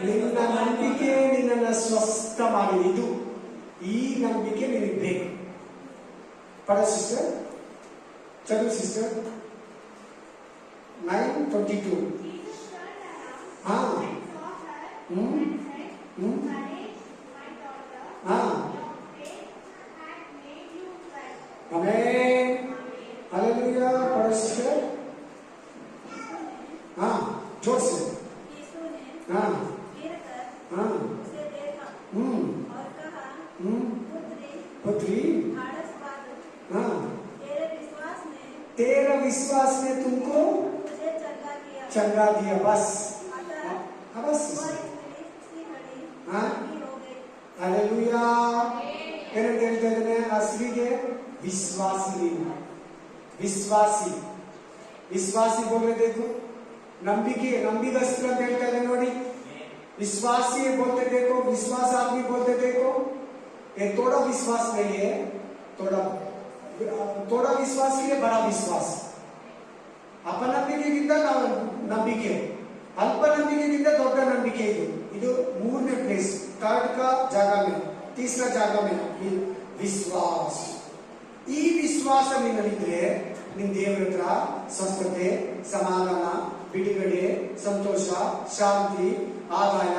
ನಿನ್ನ ನಂಬಿಕೆ ನಿನ್ನನ್ನು ಸ್ವಸ್ಥ ಮಾಡಿ. ಇದು ಈ ನಂಬಿಕೆ ನಿನಗೆ ಬೇಕು. ಪಡ ಸಿಸ್ಟರ್, ಚಲು ಸಿಸ್ಟರ್. 9:22. Jesus turned around ಹಾ and saw her and said, Courage, my daughter, हाँ. your faith had made you well. Amen. Hallelujah. पढ़ो सिस्टर. हाँ, जोर से. यीशु ने हाँ. गिरकर हाँ. उसे देखा और कहा, पुत्री, ढाढ़स बांध, हाँ, तेरे विश्वास ने तुमको तुझे चंगा किया। चंगा दिया. बस अतः हाँ, बस. वह स्त्री उसी घड़ी हाँ. चंगी हो गई। हालेलुया. ಏನಂತ ಹೇಳ್ತಾ ಇದ್ದಾನೆ? ಆ ಸ್ತ್ರೀಗೆ ವಿಶ್ವಾಸಿ, ವಿಶ್ವಾಸಿ, ವಿಶ್ವಾಸಿ बोले देखो. ನಂಬಿಕೆ, ನಂಬಿಗಸ್ತ್ರ ಅಂತ ಹೇಳ್ತಾ ಇದೆ ನೋಡಿ. विश्वासी बोलते देखो, विश्वास आदमी बोलते देखो. ये थोड़ा विश्वास नहीं है, थोड़ा विश्वास के लिए बड़ा विश्वास. ಅಪನಂಬಿಕೆಗಿಂತ ನಾವು ನಂಬಿಕೆ, ಅಲ್ಪ ನಂಬಿಕೆಗಿಂತ ದೊಡ್ಡ ನಂಬಿಕೆ. ಇದು ಮೂರನೇ ಪ್ಲೇಸ್. ಥರ್ಡ್ का ಜಾಗ में, तीसरा ಜಾಗ में ವಿಶ್ವಾಸ. ಈ ವಿಶ್ವಾಸ ನಿನ್ನಲ್ಲಿದ್ರೆ ನಿನ್ನ ದೇವರ ಹತ್ರ ಸ್ವಸ್ಥತೆ, ಸಮಾಧಾನ, ಬಿಡುಗಡೆ, ಸಂತೋಷ, ಶಾಂತಿ, ಆದಾಯ,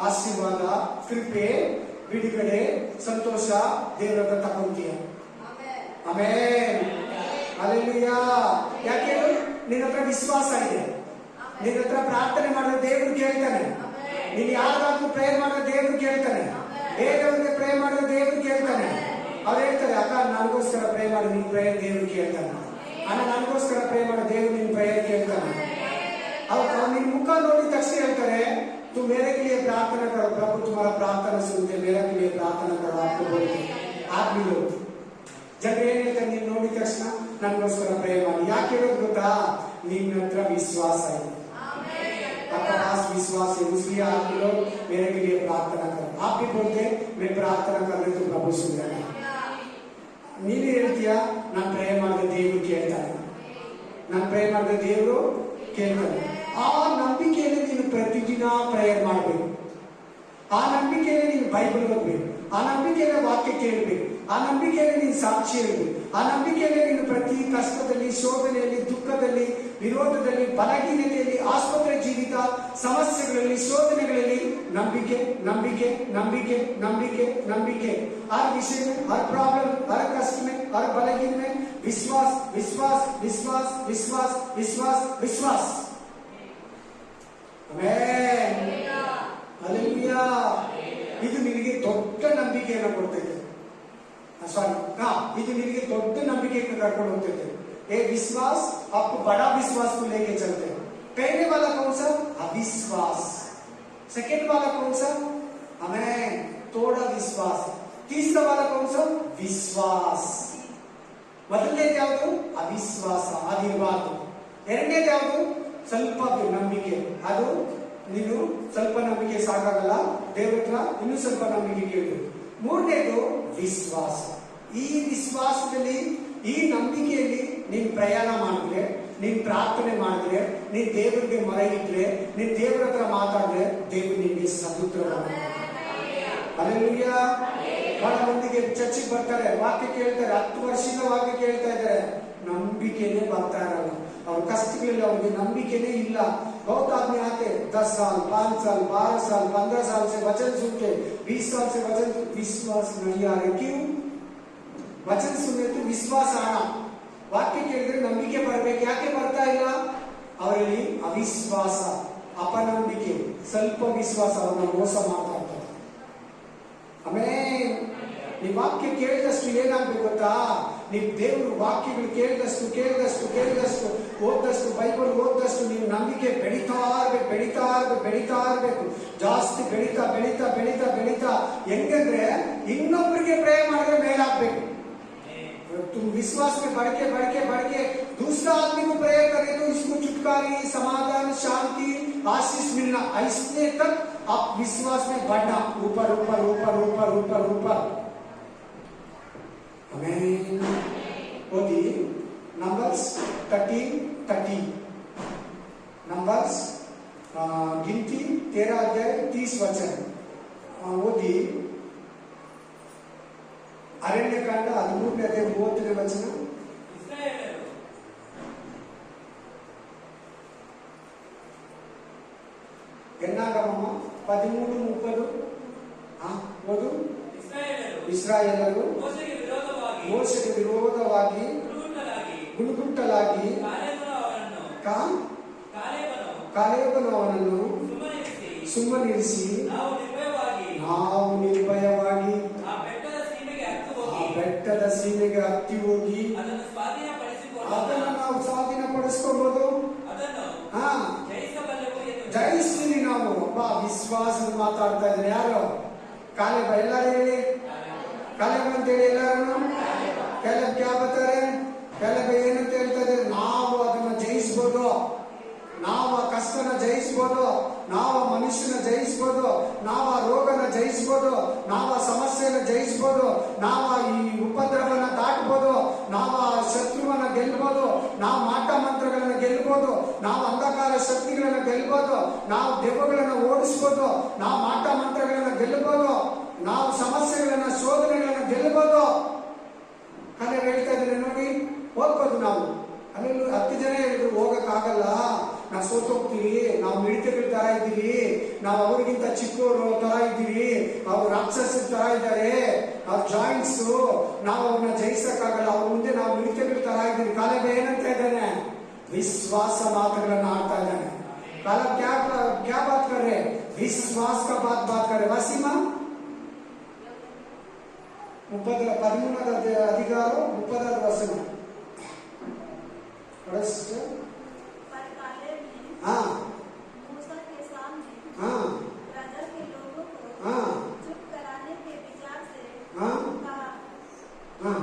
ಆಶೀರ್ವಾದ, ಕೃಪೆ, ಬಿಡುಗಡೆ, ಸಂತೋಷ ದೇವರ ಹತ್ರ ತಗೊಂತೀಯ. ಆಮೆನ್. ಹಾಲೆಲೂಯಾ. ಯಾಕೆ? ನಿನ್ನ ಹತ್ರ ವಿಶ್ವಾಸ ಇದೆ. ನಿನ್ನ ಹತ್ರ ಪ್ರಾರ್ಥನೆ ಮಾಡಿದ್ರೆ ದೇವರು ಕೇಳ್ತಾನೆ. ನೀನು ಯಾರಿಗಾದ್ರೂ ಪ್ರೇಯರ್ ಮಾಡಿದ್ರೆ ದೇವರು ಕೇಳ್ತಾನೆ. ಬೇರೆಯವ್ರಿಗೆ ಪ್ರೇಯರ್ ಮಾಡಿದ್ರೆ ದೇವರು ಕೇಳ್ತಾನೆ. ಅವ್ರು ಹೇಳ್ತಾರೆ, ಅಕ್ಕ ನನಗೋಸ್ಕರ ಪ್ರೇ ಮಾಡಿ, ನಿನ್ ಪ್ರೇಯರ್ ದೇವರು ಕೇಳ್ತಾನೆ. ಅಣ್ಣ ನನಗೋಸ್ಕರ ಪ್ರೇ ಮಾಡಿ, ದೇವರು ನಿನ್ ಪ್ರೇಯರ್ ಕೇಳ್ತಾನೆ. ಅವ್ರು ನಿನ್ ಮುಖ ನೋಡಿದ ತಕ್ಷಣ ಹೇಳ್ತಾರೆ, तू मेरे के लिए प्रार्थना करो, प्रभु तुम्हारा प्रार्थना सुनते, मेरे के लिए प्रार्थना करो. आपको बोलते आप भी लोग ಜನರು ಏನ್ ಹೇಳ್ತಾರೆ? ನೀನ್ ನೋಡಿದ ತಕ್ಷಣ ನನಗೋಸ್ಕರ ಪ್ರೇ ಮಾಡಿ. ಯಾಕೆ ಹೇಳೋದು ಗೊತ್ತಾ? ನಿನ್ನ ಹತ್ರ ವಿಶ್ವಾಸ ಇದೆ. आपका पास विश्वास है, उसलिए आप लोग मेरे के लिए प्रार्थना करो। आप भी बोलते मैं प्रार्थना कर रहे तो प्रभु सुनेगा। ನೀನು ಹೇಳ್ತೀಯ ನಾನು ಪ್ರೇ ಮಾಡಿದ ದೇವರು ಕೇಳ್ತಾನೆ, ನಾನು ಪ್ರೇ ಮಾಡಿದ ದೇವರು ಕೇಳ್ತಾನೆ. ಆ ನಂಬಿಕೆಯಲ್ಲಿ ನೀನು ಪ್ರತಿದಿನ ಪ್ರೇಯರ್ ಮಾಡಬೇಕು, ಆ ನಂಬಿಕೆಯಲ್ಲಿ ನೀನು ಬೈಬಲ್ ಓದಬೇಕು, ಆ ನಂಬಿಕೆಯಲ್ಲಿ ವಾಕ್ಯ ಕೇಳಬೇಕು, ಆ ನಂಬಿಕೆಯಲ್ಲಿ ನೀನು ಸಾಕ್ಷಿ ಹೇಳಬೇಕು, ಆ ನಂಬಿಕೆಯಲ್ಲಿ ನೀನು ಪ್ರತಿ ಕಷ್ಟದಲ್ಲಿ, ಶೋಧನೆಯಲ್ಲಿ, ದುಃಖದಲ್ಲಿ, ವಿರೋಧದಲ್ಲಿ, ಬಲಹೀನತೆಯಲ್ಲಿ, ಆಸ್ಪತ್ರೆ ಜೀವಿತ, ಸಮಸ್ಯೆಗಳಲ್ಲಿ, ಶೋಧನೆಗಳಲ್ಲಿ ನಂಬಿಕೆ ನಂಬಿಕೆ ನಂಬಿಕೆ ನಂಬಿಕೆ ನಂಬಿಕೆ. हर विषय में, हर प्रॉब्लम, हर कष्ट में, हर बलहीन में विश्वास विश्वास विश्वास विश्वास विश्वास विश्वास. Amen, hallelujah. ಇದು ನಿನಗೆ ದೊಡ್ಡ ನಂಬಿಕೆಯನ್ನು ಕೊಡ್ತೈತೆ. ಇದು ನಿನಗೆ ದೊಡ್ಡ ನಂಬಿಕೆ ಕರ್ಕೊಂಡು ಹೋಗ್ತೈತೆ. ये विश्वास आपको बड़ा विश्वास को लेके चलते हैं. पहले वाला कौन सा? अविश्वास. सेकेंड वाला कौन सा? हमें थोड़ा विश्वास. तीसरा वाला कौन सा? विश्वास. ಮೊದಲನೇದು ಯಾವುದು? ಅವಿಶ್ವಾಸ, ಅದಿರಬಾರ್ದು. ಎರಡನೇದು ಯಾವುದು? ಸ್ವಲ್ಪ ನಂಬಿಕೆ. ಅದು ನೀನು ಸ್ವಲ್ಪ ನಂಬಿಕೆ ಸಾಕಾಗಲ್ಲ, ದೇವರ ಹತ್ರ ಇನ್ನೂ ಸ್ವಲ್ಪ ನಂಬಿಕೆ ಕೇಳಬೇಕು. ಮೂರನೇದು ವಿಶ್ವಾಸ. ಈ ವಿಶ್ವಾಸದಲ್ಲಿ, ಈ ನಂಬಿಕೆಯಲ್ಲಿ ನೀನ್ ಪ್ರಯಾಣ ಮಾಡಿದ್ರೆ, ನೀನ್ ಪ್ರಾರ್ಥನೆ ಮಾಡಿದ್ರೆ, ನೀನ್ ದೇವರಿಗೆ ಮೊರೆ ಇಟ್ರೆ, ನೀನ್ ದೇವರ ಹತ್ರ ಮಾತಾಡಿದ್ರೆ ದೇವರು ನಿನ್ಗೆ ಸಮುದ್ರ. ಹಲ್ಲೆಲೂಯಾ. ಬಹಳ ಮಂದಿಗೆ ಚರ್ಚಿಗೆ ಬರ್ತಾರೆ, ವಾಕ್ಯ ಕೇಳ್ತಾರೆ, 10 ವರ್ಷದಿಂದ ವಾಕ್ಯ ಕೇಳ್ತಾ ಇದ್ದಾರೆ, ನಂಬಿಕೆನೇ ಬರ್ತಾ ಇರಲ್ಲ. ಅವ್ರ ಕಷ್ಟಗಳಲ್ಲಿ ಅವ್ರಿಗೆ ನಂಬಿಕೆನೇ ಇಲ್ಲ. बहुत आदमी आते 10 साल 5 साल 12 साल 15 साल से वचन सुनते, 20 साल से वचन, विश्वास नहीं आ रहे. क्यों? वचन सुनने तो विश्वास आना, ವಾಕ್ಯ ಕೇಳಿದ್ರೆ ನಂಬಿಕೆ ಬರಬೇಕು. ಯಾಕೆ ಬರ್ತಾ ಇಲ್ಲ? ಅವರಲ್ಲಿ ಅವಿಶ್ವಾಸ, ಅಪನಂಬಿಕೆ, ಸ್ವಲ್ಪ ವಿಶ್ವಾಸ ಅವರನ್ನು ಮೋಸ ಮಾಡ್ತಾ ಇರ್ತಾರೆ. ಆಮೇಲೆ ನೀವು ವಾಕ್ಯ ಕೇಳಿದಷ್ಟು ಏನಾಗ್ಬೇಕು ಗೊತ್ತಾ? ನೀವು ದೇವರು ವಾಕ್ಯಗಳು ಕೇಳಿದಷ್ಟು ಕೇಳಿದಷ್ಟು ಕೇಳಿದಷ್ಟು ಓದ್ದಷ್ಟು, ಬೈಬಲ್ ಓದ್ದಷ್ಟು ನೀವು ನಂಬಿಕೆ ಬೆಳೀತಾ ಇರ್ಬೇಕು, ಬೆಳೀತಾ ಇರ್ಬೇಕು, ಬೆಳೀತಾ ಇರ್ಬೇಕು. ಜಾಸ್ತಿ ಬೆಳೀತಾ ಬೆಳೀತಾ ಬೆಳೀತಾ ಬೆಳೀತಾ ಹೆಂಗಂದ್ರೆ ಇನ್ನೊಬ್ಬರಿಗೆ ಪ್ರೇ ಮಾಡಿದ್ರೆ ಮೇಲಾಗ್ಬೇಕು. तुम विश्वास में बढ़ के बढ़ के बढ़ के दूसरा आदमी को प्रेयर करे तो इसको छुटकारा, समाधान, शांति, आशीष मिलना, ऐसे तक आप विश्वास में बढ़ना, ऊपर ऊपर ऊपर ऊपर ऊपर ऊपर. आमीन. ओदी नंबर्स 13:30, नंबर्स गिनती 13 अध्याय 30 वचन. ओदी ಅರಣ್ಯಕಾಂಡ 13ನೇ ಅಧ್ಯಾಯ 30ನೇ ವಚನ. ಎನ್ನಾಗಮ 13:30. ಓದು. ಇಸ್ರಾಯೇಲರು ಮೋಶೆಗೆ ವಿರೋಧವಾಗಿ ಗುಣಗುಟ್ಟಲಾಗಿ ಕಾಲೇಬನು ಅವನನ್ನು ಸುಮ್ಮನಿರಿಸಿ, ನಾವು ನಿರ್ಭಯವಾಗಿ ಬೆಟ್ಟದ ಸೀಮೆಗೆ ಹತ್ತಿ ಹೋಗಿ ಅದನ್ನು ನಾವು ಸ್ವಾಧೀನಪಡಿಸ್ಕೊಬಹುದು, ಜಯಿಸ್ತೀವಿ ನಾವು. ಒಬ್ಬ ವಿಶ್ವಾಸ ಮಾತಾಡ್ತಾ ಇದ್ರೆ ಯಾರು? ಕಾಲೇಬ. ಎಲ್ಲರೂ ಹೇಳಿ ಕಾಲೇಬ ಅಂತ ಹೇಳಿ. ಎಲ್ಲರೂ ಕಾಲೇಬ ಕ್ಯಾ ಬರ್ತಾರೆ? ಕಾಲೇಬ ಏನಂತ ಹೇಳ್ತಾ ಇದ್ದಾರೆ? ನಾವು ಅದನ್ನ ಜಯಿಸ್ಬೋದು, ನಾವು ಆ ಕಷ್ಟನ ಜಯಿಸ್ಬೋದು, ನಾವು ಆ ಮನುಷ್ಯನ ಜಯಿಸ್ಬೋದು, ನಾವು ಆ ರೋಗನ ಜಯಿಸ್ಬೋದು, ನಾವು ಆ ಸಮಸ್ಯೆನ ಜಯಿಸ್ಬೋದು, ನಾವು ಈ ಉಪದ್ರವನ ದಾಟ್ಬೋದು, ನಾವು ಆ ಶತ್ರುವನ್ನ ಗೆಲ್ಬೋದು, ನಾವು ಮಾಟ ಮಂತ್ರಗಳನ್ನ ಗೆಲ್ಬೋದು, ನಾವು ಅಂಧಕಾರ ಶಕ್ತಿಗಳನ್ನ ಗೆಲ್ಬೋದು, ನಾವು ದೆವ್ವಗಳನ್ನ ಓಡಿಸ್ಬೋದು, ನಾವು ಮಾಟ ಮಂತ್ರಗಳನ್ನ ಗೆಲ್ಲಬಹುದು, ನಾವು ಸಮಸ್ಯೆಗಳನ್ನ ಶೋಧನೆಗಳನ್ನ ಗೆಲ್ಲಬಹುದು. ಕಲೆ ಹೇಳ್ತಾ ಇದ್ರೆ ನೋಡಿ, ಹೋಗ್ಬೋದು ನಾವು. ಅಲ್ಲಿ 10 ಜನ ಹೇಳಿದ್ರು ಹೋಗಕ್ಕಾಗಲ್ಲ, ನಾವು ಸೋತೋಗ್ತೀವಿ, ನಾವು ಮಿಡಿತಗಳ ತರ ಇದ್ದೀವಿ, ನಾವು ಅವ್ರಿಗಿಂತ ಚಿಕ್ಕವರು ತರ ಇದ್ದೀವಿ, ಅವ್ರು ರಾಕ್ಷಸರ ತರ ಇದ್ದಾರೆ, ಅವ್ರ ಜಾಯಿಂಟ್ಸ್, ನಾವು ಅವ್ರನ್ನ ಜಯಿಸಕ್ಕಾಗಲ್ಲ, ಅವ್ರ ಮುಂದೆ ನಾವು ಮಿಡಿತಗಳ ತರ ಇದ್ದೀವಿ. ಕಾಲೇಬ ಏನಂತ ಇದ್ದಾನೆ? ವಿಶ್ವಾಸ ಮಾತುಗಳನ್ನ ಆಡ್ತಾ ಇದ್ದಾನೆ. ಕಾಲೇಬ ಕ್ಯಾ ಬಾತ್ ಕರ್ ರೇ? ವಿಶ್ವಾಸ का बात कर रहे. वासीमा 13ನೇ ಅಧಿಕಾರ 30ನೇ ವಚನ. हाँ मूसा के सामने हाँ राजा के लोगों को हाँ चुप कराने के विचार से हाँ कहा, हाँ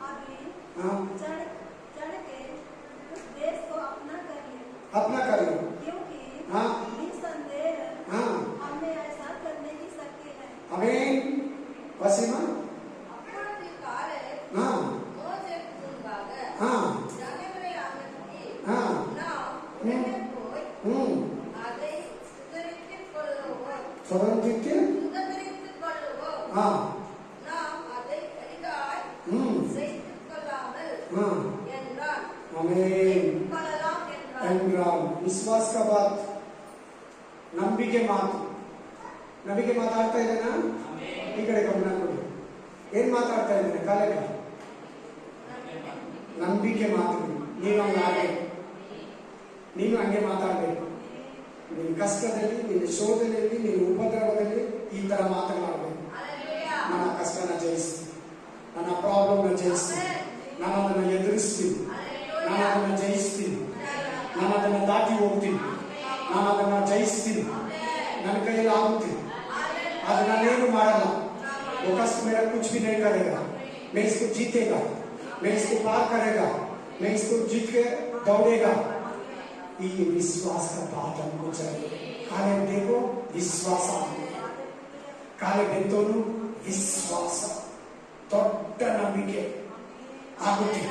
अभी हाँ चढ़ चढ़ के उस देश को अपना कर ले, अपना कर लो. क्योंकि हाँ அதை சுதந்தரித்துக் கொள்ளுவோம். ಸ್ವತಂತ್ರಕ್ಕೆ சுதந்தரித்துக் கொள்ளுவோம். ಹಾ நாம் அதை எளிதாய் செய்துக் கொள்ளாமல் என்றார். ಆಮೇನ್ கொள்ளலாம் என்றார். ಎಂದ್ರಾಮ್ ವಿಶ್ವಾಸ का बात ನಂಬಿಕೆ ಮಾತು. ನಂಬಿಕೆ ಮಾತಾಡ್ತಾ ಇದ್ದೇನಾ? ಈ ಕಡೆ ಗಮನ ಕೊಡಿ. ಏನ್ ಮಾತಾಡ್ತಾ ಇದ್ದೇನೆ? ಕಾಲೇಜ ನಂಬಿಕೆ ಮಾತು. ನೀನು ಹಂಗೆ ಮಾತಾಡ್ಬೇಕು. ನಿನ್ನ ಕಷ್ಟದಲ್ಲಿ, ನಿನ್ನ ಶೋಧನೆಯಲ್ಲಿ, ನಿನ್ನ ಉಪದ್ರವದಲ್ಲಿ ಈ ತರ ಮಾತನಾಡಬೇಕು. ನನ್ನ ಕಷ್ಟನ ಜಯಿಸ್ತೀನಿ, ನನ್ನ ಪ್ರಾಬ್ಲಮ್ನ ಜಯಿಸ್ತೀನಿ, ನಾನು ಅದನ್ನು ಎದುರಿಸ್ತೀನಿ, ನಾನು ಅದನ್ನು ಜಯಿಸ್ತೀನಿ, ನಾನು ಅದನ್ನು ದಾಟಿ ಹೋಗ್ತೀನಿ, ನಾನು ಅದನ್ನು ಜಯಿಸ್ತೀನಿ, ನನ್ನ ಕೈಯಲ್ಲಿ ಆಗುತ್ತೆ. ಅದು ನಾನೇನು ಮಾಡಲ್ಲ. वो कष्ट मेरा कुछ भी नहीं करेगा, मैं इसको जीतेगा, मैं इसको पार करेगा, मैं इसको जीत के दौड़ेगा. ये विश्वास का बात हमको चाहिए. काले देखो विश्वास, काले बेंतोनु विश्वास, ದೊಡ್ಡ ನಂಬಿಕೆ ಆಗುತ್ತೆ.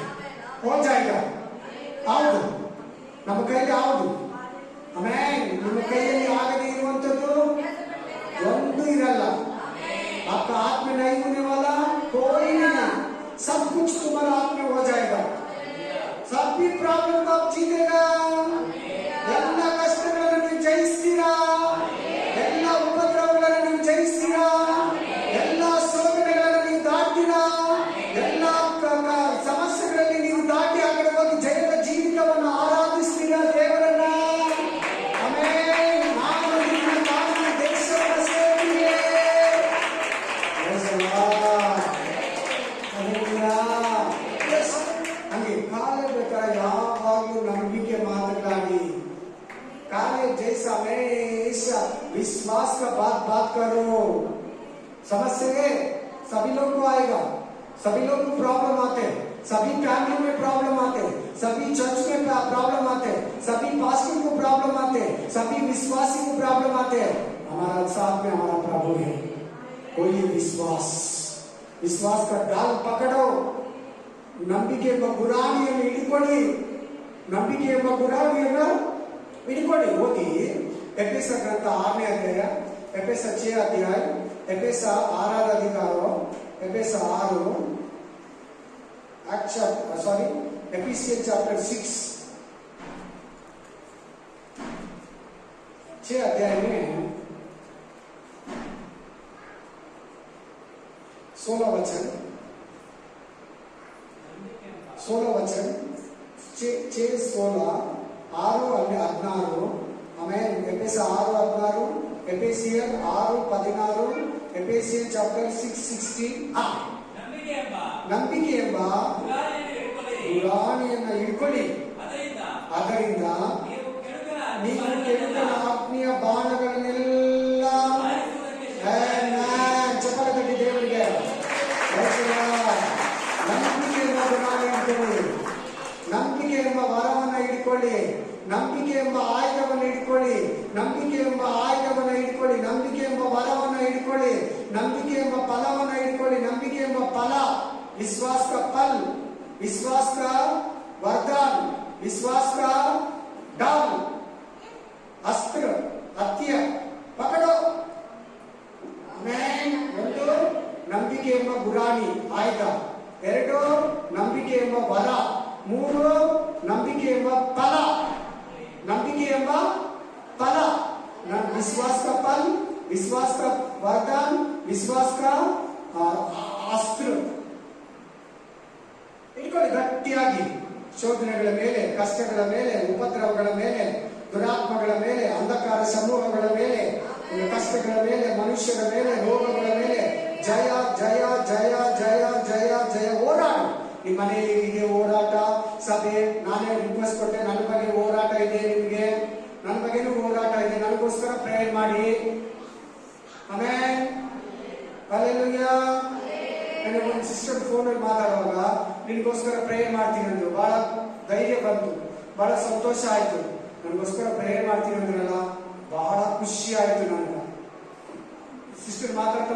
हो जाएगा. ಹೌದು, ನಮ್ಮ ಕೈಯಲ್ಲಿ ಹೌದು. ಆಮೇಲೆ ನಿಮ್ಮ ಕೈಯಲ್ಲಿ ಆಗದೇ ಇರುವಂತದ್ದು ಒಂದು ಇರಲ್ಲ. आपका हाथ में नहीं होने वाला कोई नहीं. सब कुछ तुम्हारा हाथ में हो जाएगा. सभी प्रॉब्लम को आप जीतेगा. ಎಲ್ಲ ಕಷ್ಟಗಳನ್ನು ನೀವು ಜಯಿಸ್ತೀರಾ, ಎಲ್ಲ ಉಪದ್ರವಗಳನ್ನು ನೀವು ಜಯಿಸ್ತೀರಾ, ಎಲ್ಲ ಶೋಧನೆಗಳನ್ನು ನೀವು ದಾಟ್ತೀರಾ, ಎಲ್ಲ ಸಮಸ್ಯೆಗಳಲ್ಲಿ ನೀವು ದಾಟಿ ಆ ಕಡೆ ಹೋಗಿ ಜಯದ ಜೀವಿತವನ್ನು ಆರಾಧಿಸ್ತೀರಾ ದೇವರನ್ನ. ಆಮೇಲೆ ನಾನು ನಿಮ್ಮ ತಾಯಿ ದೇಶವನ್ನು ಸೇರಿದೆ. ಹಂಗೆ ಕಾಲೇ ಬೇಕಾ ಯಾವಾಗಲೂ ನಂಬಿಕೆ ಮಾತುಗಳಾಗಿ. काले जैसा हमेशा विश्वास का बात करो. समस्या सभी लोग को आएगा, सभी लोग को प्रॉब्लम आते हैं, सभी फैमिली में प्रॉब्लम आते हैं, सभी चर्च में प्रॉब्लम आते हैं, सभी पास्टर को प्रॉब्लम आते हैं, सभी विश्वासी को प्रॉब्लम आते हैं. हमारा साथ में हमारा प्रभु है. कोई विश्वास, विश्वास का डाल पकड़ो. ನಂಬಿಕೆ ಎಂಬ ಗುರಾಣಿಯನ್ನು ಹಿಡಿಕೊಳ್ಳಿ. ನಂಬಿಕೆ ಎಂಬ ಗುರಾಣಿಯನ್ನು ಹಿಡಿಕೊಳ್ಳಿ. ಓದಿ ಎಫೆಸ ಗ್ರಂಥ 6ನೇ ಅಧ್ಯಾಯ, ಎಫೆಸ 6 ಅಧ್ಯಾಯ, ಎಫೆಸ 6ರ ಅಧಿಕಾರ, ಎಫೆಸ 6, Ephesians chapter 6, 6 अध्याय में 16 वचन, 6:16, 6:16, ಆಮೇಲೆ ಎಫೆಸ 6:16, ಎಫೆಸಿಯನ್ 6:16, ಎಫೆಸಿಯನ್ ಚಾಪ್ಟರ್ 6:16. ನಂಬಿಕೆ ಎಂಬ ಗುರಾಣಿಯನ್ನು ಹಿಡ್ಕೊಳ್ಳಿ. ಅದರಿಂದ ನೀವು ಕೆಡುಕನ ಆತ್ಮೀಯ ಬಾಣಗಳನ್ನೆಲ್ಲ ಚಪಲ ಕಟ್ಟಿ ದೇವರಿಗೆ ನಂಬಿಕೆ ಎಂಬ ಗುರಾಣಿ ಹಿಡ್ಕೊಳ್ಳಿ. ನಂಬಿಕೆ ಎಂಬ ವರವನ್ನು ಹಿಡ್ಕೊಳ್ಳಿ. ನಂಬಿಕೆ ಎಂಬ ಆಯುಧವನ್ನು ಹಿಡ್ಕೊಳ್ಳಿ. ನಂಬಿಕೆ ಎಂಬ ಆಯುಧವನ್ನು ಹಿಡ್ಕೊಳ್ಳಿ. ನಂಬಿಕೆ ಎಂಬ ವರವನ್ನು ಹಿಡ್ಕೊಳ್ಳಿ. ನಂಬಿಕೆ ಎಂಬ ಫಲವನ್ನು ಹಿಡ್ಕೊಳ್ಳಿ. ನಂಬಿಕೆ ಎಂಬ ಫಲ, विश्वास का फल, विश्वास का वरदान, विश्वास का डाल, अस्त्र, हत्या पकड़ो. ಒಂದು ನಂಬಿಕೆ ಎಂಬ ಗುರಾಣಿ ಆಯುಧ, 2 ನಂಬಿಕೆ ಎಂಬ ವರ, 3 ನಂಬಿಕೆ ಎಂಬ ಫಲ. ನಂಬಿಕೆ ಎಂಬ ಫಲ, विश्वास का फल, विश्वास का वरदान, विश्वास का अस्त्र. ಇಟ್ಕೊಳ್ಳಿ ಗಟ್ಟಿಯಾಗಿ. ಶೋಧನೆಗಳ ಮೇಲೆ, ಕಷ್ಟಗಳ ಮೇಲೆ, ಉಪದ್ರವಗಳ ಮೇಲೆ, ದುರಾತ್ಮಗಳ ಮೇಲೆ, ಅಂಧಕಾರ ಸಮೂಹಗಳ ಮೇಲೆ, ಕಷ್ಟಗಳ ಮೇಲೆ, ಮನುಷ್ಯರ ಮೇಲೆ, ರೋಗಗಳ ಮೇಲೆ ಜಯ ಜಯ ಜಯ ಜಯ ಜಯ ಜಯ. ಹೋರಾಟ. ನಿಮ್ಮ ಮನೆಯಲ್ಲಿ ಇದೆ ಹೋರಾಟ. ಸಭೆ, ನಾನೇ ರಿಕ್ವೆಸ್ಟ್ ಕೊಟ್ಟೆ, ನನ್ನ ಬಗ್ಗೆ ಹೋರಾಟ ಇದೆ, ನಿಮ್ಗೆ ನನ್ನ ಬಗ್ಗೆನೂ ಹೋರಾಟ ಇದೆ, ನನಗೋಸ್ಕರ ಪ್ರೇಯರ್ ಮಾಡಿ. ಆಮೇಲೆ ಹಲ್ಲೆಲೂಯಾ. ನನಗೆ ಒಂದು ಸಿಸ್ಟರ್ ಫೋನಲ್ಲಿ ಮಾತಾಡುವಾಗ ನಿನಗೋಸ್ಕರ ಪ್ರೇಯರ್ ಮಾಡ್ತೀನಿ ಅಂದ್ರು. ಬಹಳ ಧೈರ್ಯ ಬಂತು, ಬಹಳ ಸಂತೋಷ ಆಯ್ತು. ನನಗೋಸ್ಕರ ಪ್ರೇಯರ್ ಮಾಡ್ತೀನಿ ಅಂದ್ರಲ್ಲ, ಬಹಳ ಖುಷಿ ಆಯ್ತು ನನಗೆ. ಸಿಸ್ಟರ್ ಮಾತಾಡ್ತಾ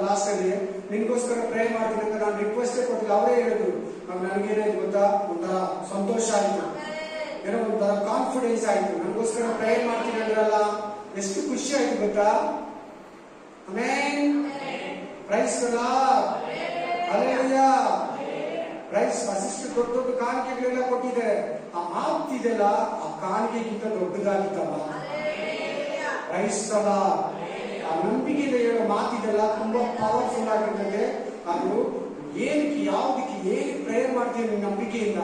ಲಾಸ್ಟ್ ಅಲ್ಲಿ ನಿನ್ಗೋಸ್ಕರ ಪ್ರೇಯರ್ ಮಾಡ್ತೀನಿ ಅಂತ ನಾನು ರಿಕ್ವೆಸ್ಟೇ ಕೊಟ್ಟಿಲ್ಲ, ಅವರೇ ಹೇಳಿದ್ರು. ನನಗೇನಾಯ್ತು ಗೊತ್ತಾ, ಒಂಥರ ಸಂತೋಷ ಆಯ್ತು. ಏನೋ ಒಂಥರ ಕಾನ್ಫಿಡೆನ್ಸ್ ಆಯ್ತು. ನನಗೋಸ್ಕರ ಪ್ರೇಯರ್ ಮಾಡ್ತೀನಿ ಅಂದ್ರಲ್ಲ, ಎಷ್ಟು ಖುಷಿ ಆಯ್ತು ಗೊತ್ತಾ? Amen. Praise the Lord. Hallelujah. Praise. ಅಸಿಷ್ಟು ದೊಡ್ಡ ದೊಡ್ಡ ಕಾಣಿಕೆಗಳೆಲ್ಲ ಕೊಟ್ಟಿದ್ದಾರೆ. ಆ ಮಾತಿದೆಲ್ಲ ಆ ಕಾಣಿಕೆಗಿಂತ ದೊಡ್ಡದಾಗಿತ್ತಲ್ಲ. Praise the Lord. ಆ ನಂಬಿಕೆಯಿಂದ ಹೇಳೋ ಮಾತಿದೆಲ್ಲ ತುಂಬಾ ಪವರ್ಫುಲ್ ಆಗಿರ್ತದೆ. ಅದು ಏನಕ್ಕೆ, ಯಾವುದಕ್ಕೆ, ಏನ್ ಪ್ರೇಯರ್ ಮಾಡ್ತೀಯ ನೀನು ನಂಬಿಕೆಯಿಂದ,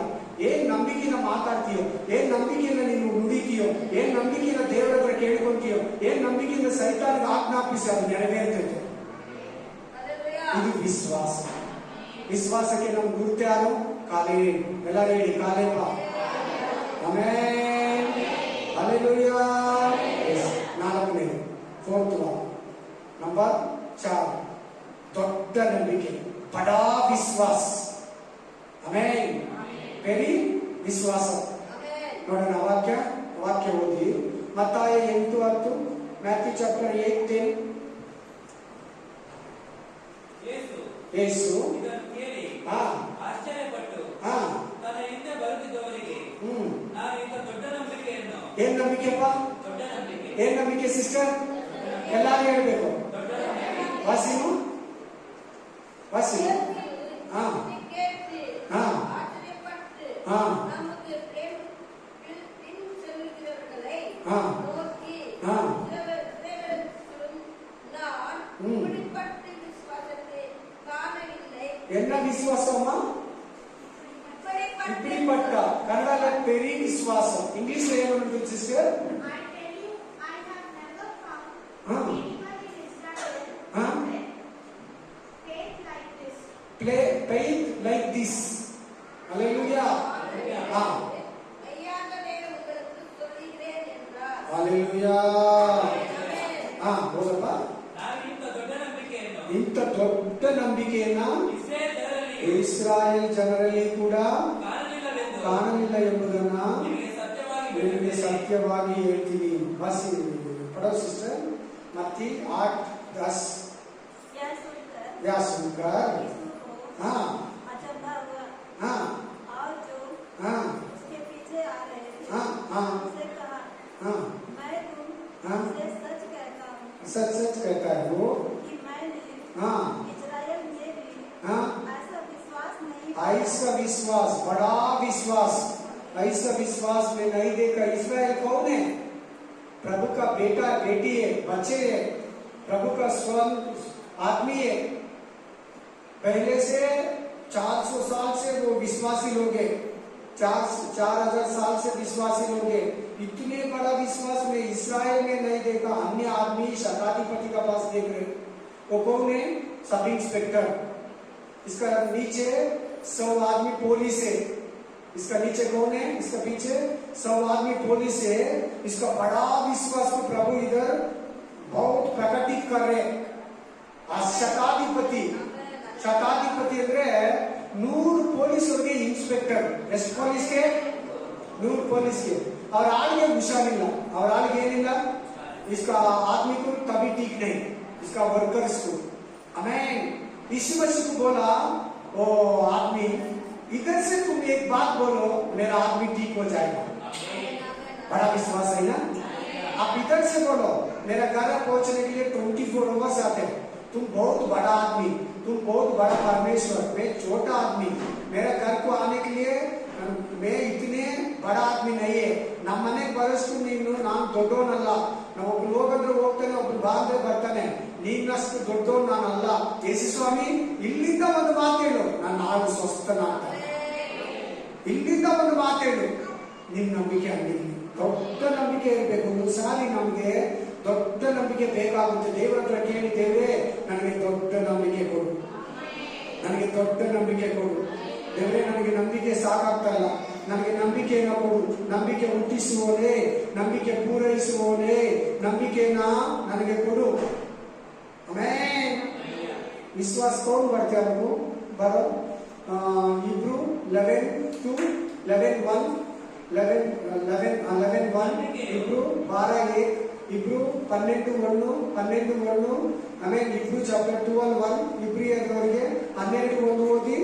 ಏನ್ ನಂಬಿಕೆಯಿಂದ ಮಾತಾಡ್ತೀಯೋ, ಏನ್ ನಂಬಿಕೆಯಿಂದ ನೀನು ನುಡಿತೀಯೋ, ಏನ್ ನಂಬಿಕೆಯಿಂದ ದೇವರ ಹತ್ರ ಕೇಳ್ಕೊಂತೀಯೋ, ಏನ್ ನಂಬಿಕೆಯಿಂದ ಸೈತಾನಿಗೆ ಆಜ್ಞಾಪಿಸಿ ಅದು ನೆರವೇರ್ತೈತೆ. ಇದು ವಿಶ್ವಾಸ. ವಿಶ್ವಾಸಕ್ಕೆ ನಮ್ಮ ಗುರುತು ಯಾರು? ಕಾಲೇ. ಎಲ್ಲರೂ ಹೇಳಿ ಕಾಲೇಬ. ಆಮೆನ್. ಹಲ್ಲೆಲೂಯಾ. ನಾಲ್ಕನೇದು, ಫೋರ್ತ್ ಒನ್, ನಂಬರ್ 4, ದೊಡ್ಡ ನಂಬಿಕೆ, ಬಡಾ ವಿಶ್ವಾಸ. ಆಮೆನ್. ವೆರಿ ವಿಶ್ವಾಸ. ನೋಡೋಣ ವಾಕ್ಯ ಓದಿ. ಮತ್ತಾಯ 8:10, ಮ್ಯಾಥ್ಯೂ ಚಾಪ್ಟರ್ 8:10. ಯೇಸು ಇದನ್ನು ಕೇಳಿ ಆಶ್ಚರ್ಯಪಟ್ಟು ತನ್ನ ಹಿಂದೆ ಬರುತ್ತಿದ್ದವರಿಗೆ, ನಾನು ಇಂಥ ದೊಡ್ಡ ನಂಬಿಕೆಯನ್ನು. ಏನ್ ನಂಬಿಕೆಪ್ಪ? ದೊಡ್ಡ ನಂಬಿಕೆ. ಏನ್ ನಂಬಿಕೆ ಸಿಸ್ಟರ್? ಎಲ್ಲಾರು ಹೇಳ್ಬೇಕು. ದೊಡ್ಡ ನಂಬಿಕೆ. ವಾಸಿನು ವಾಸಿ. ಹಾ ಹಾ ಹಾ என்ன விசுவாசமா? இப்படிப்பட்ட கன்னடல பெரிய விசுவாசம். இங்கிலீஷ்ல என்ன சொல்லுது sister? I tell you, I have never found anyone in Israel faith like this. Faith like this. Hallelujah. Hallelujah. बोलಪ್ಪ. ನಾನು ಇಂಥ ದೊಡ್ಡ ನಂಬಿಕೆಯನ್ನು, ಇಂಥ ದೊಡ್ಡ ನಂಬಿಕೆಯನ್ನ ಇಸ್ರಾಯೇಲ್ ಜನರಲ್ಲಿ ಕೂಡ ಕಾಣಲಿಲ್ಲ ಎಂಬುದನ್ನ ನಿಮಗೆ ಸತ್ಯವಾಗಿ ಹೇಳ್ತೀನಿ. ಬಸ್ पढ़ो सिस्टर मत्ती 8:10. यह सुनकर हाँ हाँ और जो हाँ उसके पीछे आ रहे थे, हाँ हाँ उससे कहा, हाँ मैं तुमसे सच कहता हूँ सच सच कहता है वो कि मैंने हाँ इस्राएल में भी हाँ ऐसा विश्वास नहीं ऐसा विश्वास, बड़ा विश्वास, ऐसा विश्वास में नहीं देखा. इस्राएल कौन है? प्रभु का बेटा बेटी है, बच्चे है, प्रभु का स्वयं आदमी है. पहले से 400 साल से वो विश्वासी लोग हैं. 4000 साल से विश्वासी लोग हैं. इतने बड़ा विश्वास में इस्राएल में नहीं देखा. अन्य आदमी शताधिपति का पास देख रहे. वो कौन है? Sub inspector. इसका नीचे 100 आदमी पुलिस है. इसका नीचे कौन है? इसका पीछे 100 आदमी पुलिस है. इसका बड़ा विश्वास को प्रभु इधर बहुत प्रकटित कर रहे. ಶತಾಧಿಪತಿ ಅಂದ್ರೆ 100 ಪೊಲೀಸರಿಗೆ ಇನ್ಸ್ಪೆಕ್ಟರ್. ಎಷ್ಟು ಪೊಲೀಸ್ಗೆ? 100 ಪೊಲೀಸ್ಗೆ. ಅವ್ರ ಆಳಿಗೆ ಹುಷಾರಿಲ್ಲ, ಅವ್ರ ಆಳಿಗೆ ಏನಿಲ್ಲ. इसका आदमी को तभी ठीक नहीं, इसका वर्कर्स को. आमीन. यीशु मसीह को बोला ओ आदमी, इधर से तुम एक बात बोलो, मेरा आदमी ठीक हो जाएगा. बड़ा विश्वास है ना? आप इधर से बोलो, मेरा घर पहुंचने के लिए 24 आवर्स आते हैं. तुम बहुत बड़ा आदमी, तुम बहुत बड़ा परमेश्वर, मैं छोटा आदमी. मेरा घर को आने के लिए मैं इतने बड़ा आदमी नहीं है. ನಮ್ಮ ಮನೆಗೆ ಬರಷ್ಟು ನೀನು ನಾನು ದೊಡ್ಡವನಲ್ಲ. ನಾವು ಒಬ್ಬ ಹೋಗಂದ್ರೆ ಹೋಗ್ತಾನೆ, ಒಬ್ಬ ಬಾಂದ್ರೆ ಬರ್ತಾನೆ. ನೀನಷ್ಟು ದೊಡ್ಡವನು ನಾನಲ್ಲ. ಯೇಸು ಸ್ವಾಮಿ ಇಲ್ಲಿಂದ ಒಂದು ಮಾತೇಳು, ನಾನು ನಾಳೆ ಸ್ವಸ್ಥನಾಗ್ತಾನೆ. ಇಲ್ಲಿಂದ ಒಂದು ಮಾತೇಳು. ನಿಮ್ ನಂಬಿಕೆ ಹಂಗಿರ್ಲಿ, ದೊಡ್ಡ ನಂಬಿಕೆ ಇರಬೇಕು. ಒಂದು ಸಾರಿ ನಮ್ಗೆ ದೊಡ್ಡ ನಂಬಿಕೆ ಬೇಕಾಗುತ್ತೆ. ದೇವರ ಹತ್ರ ಕೇಳಿ, ದೇವರೇ ನನಗೆ ದೊಡ್ಡ ನಂಬಿಕೆ ಕೊಡು, ನನಗೆ ದೊಡ್ಡ ನಂಬಿಕೆ ಕೊಡು. ದೇವರೇ ನನಗೆ ನಂಬಿಕೆ ಸಾಕಾಗ್ತಾ ಇಲ್ಲ, ನನಗೆ ನಂಬಿಕೆಯನ್ನು ಕೊಡು. ನಂಬಿಕೆ ಹುಟ್ಟಿಸುವವನೇ, ನಂಬಿಕೆ ಪೂರೈಸುವವನೇ, ನಂಬಿಕೆನ ನನಗೆ ಕೊಡು. ಆಮೆನ್. ವಿಶ್ವಾಸ ಕೌನ್ ಬರ್ತೀಯ ನೀವು ಬರೋ ಇಬ್ರು 11:1 ಇಬ್ರು 12:1 ಇಬ್ರು 12:1 ಆಮೇಲೆ ಇಬ್ರು ಚಾಪ್ಟರ್ 12:1 ಇಬ್ರಿಯದವರಿಗೆ 12:1 ಓದಿ.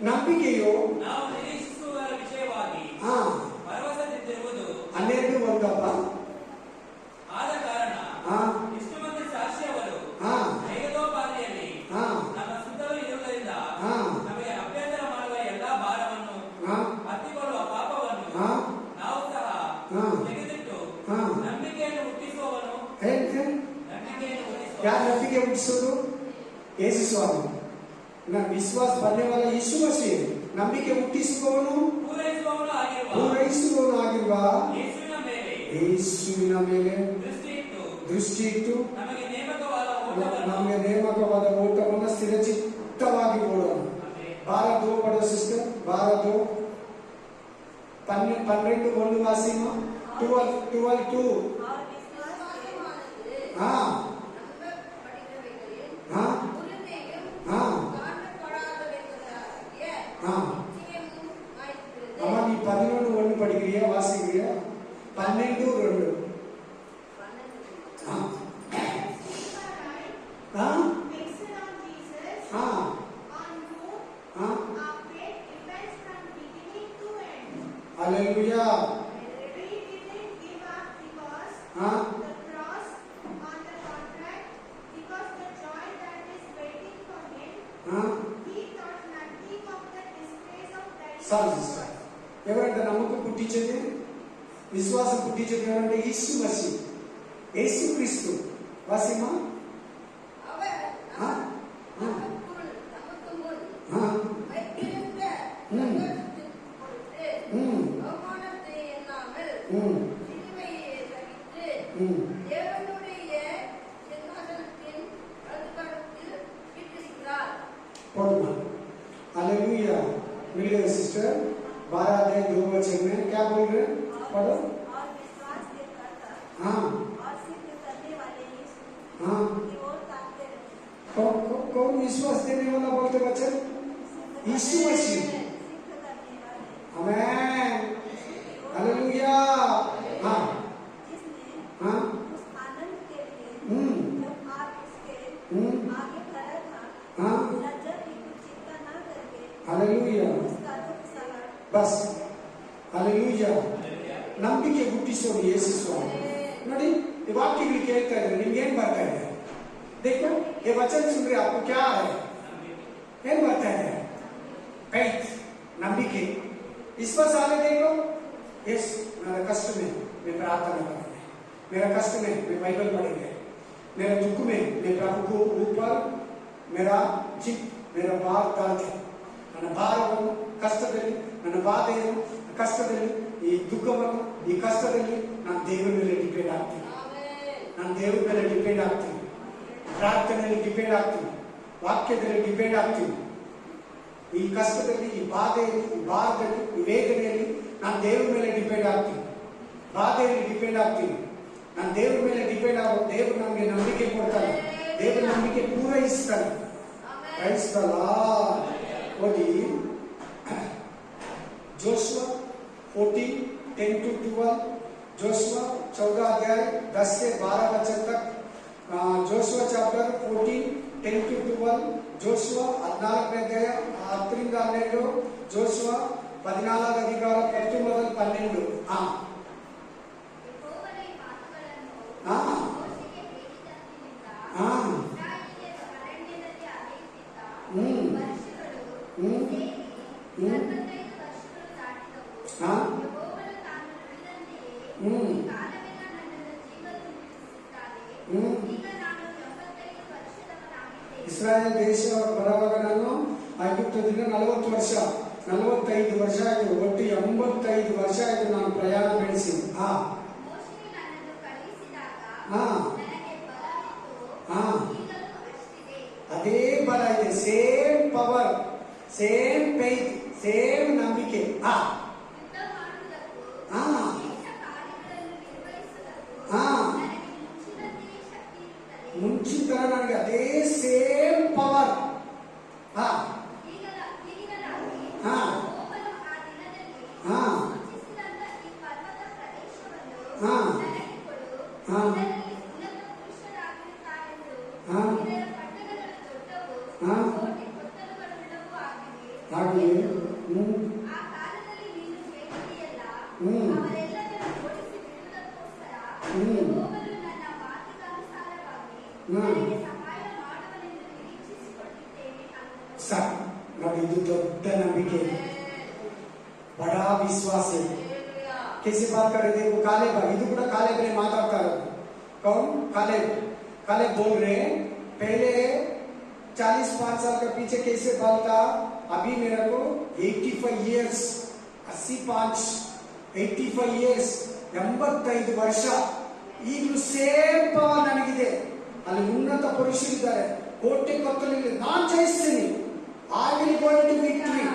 ನಂಬಿಕೆಯು ನಾವು ನಿರೀಕ್ಷಿಸುವ ಮುಟ್ಟಿಸುವರ ವಿಷಯವಾಗಿ ಹಾ ಭರವಸೆದಿರುವುದು 12 ಒಂದಪ್ಪ. ಆದ ಕಾರಣ ಹಾ ಇಷ್ಟು ಮಂದಿ ಸಾಕ್ಷಿಯವರು ಹಾ ಹೇಗದೋಪಾದಿಯಲ್ಲಿ ಹಾ ನಮ್ಮ ಸುತ್ತಲೂ ಇರುವುದರಿಂದ ಹಾ ನಮಗೆ ಅಭ್ಯಂತರ ಮಾಡುವ ಎಲ್ಲಾ ಭಾರವನ್ನು ಹಾ ಹತ್ತಿಕೊಳ್ಳುವ ಪಾಪವನ್ನು ಹಾ ನಾವು ಸಹ ಹಾ ತೆಗೆದಿಟ್ಟು ಹಾ ನಂಬಿಕೆಯನ್ನು ಹುಟ್ಟಿಸುವವನು ನಂಬಿಕೆಯನ್ನು ಹುಟ್ಟಿಸುವ ಯಾರು ನಂಬಿಕೆ ಹುಟ್ಟಿಸೋದು? ಯೇಸು ಸ್ವಾಮಿ. ವಿಶ್ವಾಸ बनने वाला यीशु मसीह. ನಂಬಿಕೆ ಹುಟ್ಟಿಸುವವನು ಪೂರೈಸುವವನು ಆಗಿರುವ ಯೇಸುವಿನ ಮೇಲೆ ದೃಷ್ಟಿ ಇಟ್ಟು ನಮಗೆ ನೇಮಕವಾದ ಓಟವನ್ನು ಸ್ಥಿರಚಿತ್ತವಾಗಿ ಓಡೋಣ. ಬಾರದು ಪಡ ಸಿಸ್ಟರ್, ಬಾರದು 12 ವಾಸಿಮ 12:2. ಹಾ ಹಾ ಹಾ ಹಾ அம்மா நீ 11:1 படிக்கிறியா, வாசிக்கிறியா? 12:2. Hallelujah. We didn't give up because Huh? the cross on the contract, because the joy that is waiting for him, he thought nothing of the disgrace of dying. Sir sister, ఎవరంటే నమ్మకం పుట్టించేది, విశ్వాసం పుట్టించేది ఎవరంటే యేసు మసీ, యేసు క్రీస్తు. వాసిమా हालेलुया. मिल गए sister. 12:2 वचन में क्या बोल रहे हैं? पढ़ो. और विश्वास के कर्ता हाँ और सिद्ध करने वाले यीशु हाँ की ओर ताकते रहे. कौन विश्वास देने वाला बोलते वचन? यीशु मसीह. सिद्ध करने वाले. आमेन. हालेलुया. हाँ जिसने हाँ उस आनंद के लिए जब आप उसके आगे खड़ा था, हाँ लज्जा की कुछ चिंता न करके हालेलुया. उसका दुख सहा. बस हालेलुया. ನಂಬಿಕೆ ಹುಟ್ಟಿಸೋದು ಯೇಸು ಸ್ವಾಮಿ. ನೋಡಿ ಈ ವಾಕ್ಯಗಳು ಕೇಳ್ತಾ ಇದ್ರೆ ನಿಮ್ಗೆ ಏನ್ ಬರ್ತಾ ಇದೆ? देखो ये वचन सुन रहे आपको क्या है? ಏನ್ ಬರ್ತಾ ಇದೆ? faith, ನಂಬಿಕೆ. इस पर सारे देखो. यस, मेरा कष्ट में मैं प्रार्थना करूंगा, मेरा कष्ट में मैं बाइबल पढ़ेंगे, मेरे दुख में मैं प्रभु को ऊपर मेरा चित मेरा भार डालते, ನನ್ನ ಭಾರವನ್ನು ಕಷ್ಟದಲ್ಲಿ, ನನ್ನ ಬಾಧೆಯನ್ನು ಕಷ್ಟದಲ್ಲಿ, ಈ ದುಃಖವನ್ನು ಈ ಕಷ್ಟದಲ್ಲಿ ನಾನು ದೇವರ ಮೇಲೆ ಡಿಪೆಂಡ್ ಆಗ್ತೀನಿ. ನಾನು ದೇವರ ಮೇಲೆ ಡಿಪೆಂಡ್ ಆಗ್ತೀನಿ, ಪ್ರಾರ್ಥನೆಯಲ್ಲಿ ಡಿಪೆಂಡ್ ಆಗ್ತೀನಿ, ವಾಕ್ಯದಲ್ಲಿ ಡಿಪೆಂಡ್ ಆಗ್ತೀನಿ. ಈ ಕಷ್ಟದಲ್ಲಿ, ಈ ಬಾಧೆಯಲ್ಲಿ, ಈ ಭಾರದಲ್ಲಿ, ಈ ವೇದನೆಯಲ್ಲಿ ನಾನು ದೇವರ ಮೇಲೆ ಡಿಪೆಂಡ್ ಆಗ್ತೀನಿ, ಬಾಧೆಯಲ್ಲಿ ಡಿಪೆಂಡ್ ಆಗ್ತೀನಿ. ನಾನು ದೇವರ ಮೇಲೆ ಡಿಪೆಂಡ್ ಆಗೋ ದೇವರು ನಮಗೆ ನಂಬಿಕೆ ಕೊಡ್ತಾನೆ, ದೇವರ ನಂಬಿಕೆ ಪೂರೈಸ್ತಾನೆ. Praise the Lord. ಓದಿ जोशुआ 14:10-12. जोशुआ 14 अध्याय 10 से 12 वचन तक. Joshua chapter 14:10-12. जोशुआ 14ನೇ ಅಧ್ಯಾಯ 10ರಿಂದ 12. जोशुआ 14వ అధికారం 10 ಮೊದಲು 12. ಹಾ ಯೆಹೋವನ ಈ ಮಾತುಗಳನ್ನು ಹಾ ಮೋಶೆಗೆ ಹೇಳಿದಂತಿನಿಂದ ಹಾ ಇಸ್ರಾಯೇಲ್ಯರು ಅರಣ್ಯದಲ್ಲಿ ಅಲೆಯುತ್ತಿದ್ದ ವರ್ಷಗಳು ಸೇರಿ 45 ವರ್ಷಗಳು ದಾಟಿದವು. ಹಾ ಯೆಹೋವನು ತಾನು ನುಡಿದಂತೆಯೇ ಈ ಕಾಲವೆಲ್ಲ ನನ್ನನ್ನು ಜೀವದಲ್ಲಿ ನಿಲ್ಲಿಸಿದ್ದಾನೆ. ಈಗ ನಾನು 75 ವರ್ಷದವನಾಗಿದ್ದೇನೆ. ಇಸ್ರಾಯೇಲ್ ದೇಶ ಬರುವಾಗ ನಾನು ಐಗುಪ್ತದಿಂದ 40 ವರ್ಷ 45 ವರ್ಷ ಆಯಿತು. ಒಟ್ಟು 85 ವರ್ಷ ಆಯಿತು ನಾನು ಪ್ರಯಾಣ ಬೆಳೆಸಿದ್ದು. ಹಾ ಮೋಶೆಯು ನನ್ನನ್ನು ಕಳುಹಿಸಿದಾಗ ಹಾ ನನಗೆ ಬಲವಿತ್ತು, ಹಾ ಈಗಲೂ ಅಷ್ಟಿದೆ. ಅದೇ ಬಲ ಇದೆ. Same power, same faith, same ನಂಬಿಕೆ. ಹಾ ಯುದ್ಧ ಮಾಡುವುದಕ್ಕೂ ಹಾ ದೇಶ ಕಾರ್ಯಗಳನ್ನು ನಿರ್ವಹಿಸುವುದಕ್ಕೂ ಹಾ ನನಗೆ ಮುಂಚಿನಂತೆಯೇ ಶಕ್ತಿ ಇರುತ್ತದೆ. ಮುಂಚಿನ ನನಗೆ ಅದೇ ಸೇಮ್ ಪವರ್. ಹಾ ಹೀಗಿರಲಾಗಿ ಹಾ ಯೆಹೋವನು ಆ ದಿನದಲ್ಲಿ ಹಾ ಸೂಚಿಸಿದಂಥ ಈ ಪರ್ವತ ಪ್ರದೇಶವನ್ನು ಹಾ ನನಗೆ ಕೊಡು. ಹಾ ಇದರಲ್ಲಿ ಉನ್ನತ ಪುರುಷರಾಗಿರುತ್ತಾರೆಂದು ಹಾ ಇದರ ಪಟ್ಟಣಗಳು ದೊಡ್ಡವು, ಹಾ ಕೋಟೆ ಕೊತ್ತಲುಗಳುಳ್ಳವೂ ಆಗಿವೆ ಹಾಗೆ ಎಂದು ಆ ಕಾಲದಲ್ಲಿ ಯೆಹೋವನು ನನ್ನ ಮಾತಿಗನುಸಾರವಾಗಿ ನನಗೆ ಸಹಾಯ ಮಾಡುವನೆಂದು ನಿರೀಕ್ಷಿಸಿಕೊಂಡಿದ್ದೇನೆ ಅಂದನು. ಸಾಕು ನೋಡಿ, ಇದು ದೊಡ್ಡ ನಂಬಿಕೆ, ಬಡಾ ವಿಶ್ವಾಸ. कैसे बात कर रहे थे वो कालेब, ಇದು ಕೂಡ ಕಾಲೇಬನೇ ಮಾತಾಡ್ತಾ ಇರೋದು. कौन? कालेब. कालेब बोल रहे हैं पहले 45 साल के पीछे कैसे बात था, अभी मेरे को 85 years, 85 years, 85 ವರ್ಷ, ಈಗಲೂ ಸೇಮ್ ಪವರ್ ನನಗಿದೆ. ಅಲ್ಲಿ ಉನ್ನತ ಪುರುಷರಿದ್ದಾರೆ, ಕೋಟೆ ಕೊತ್ತಲಿಲ್ಲ, ನಾನು ಜಯಿಸ್ತೀನಿ. I will go to victory.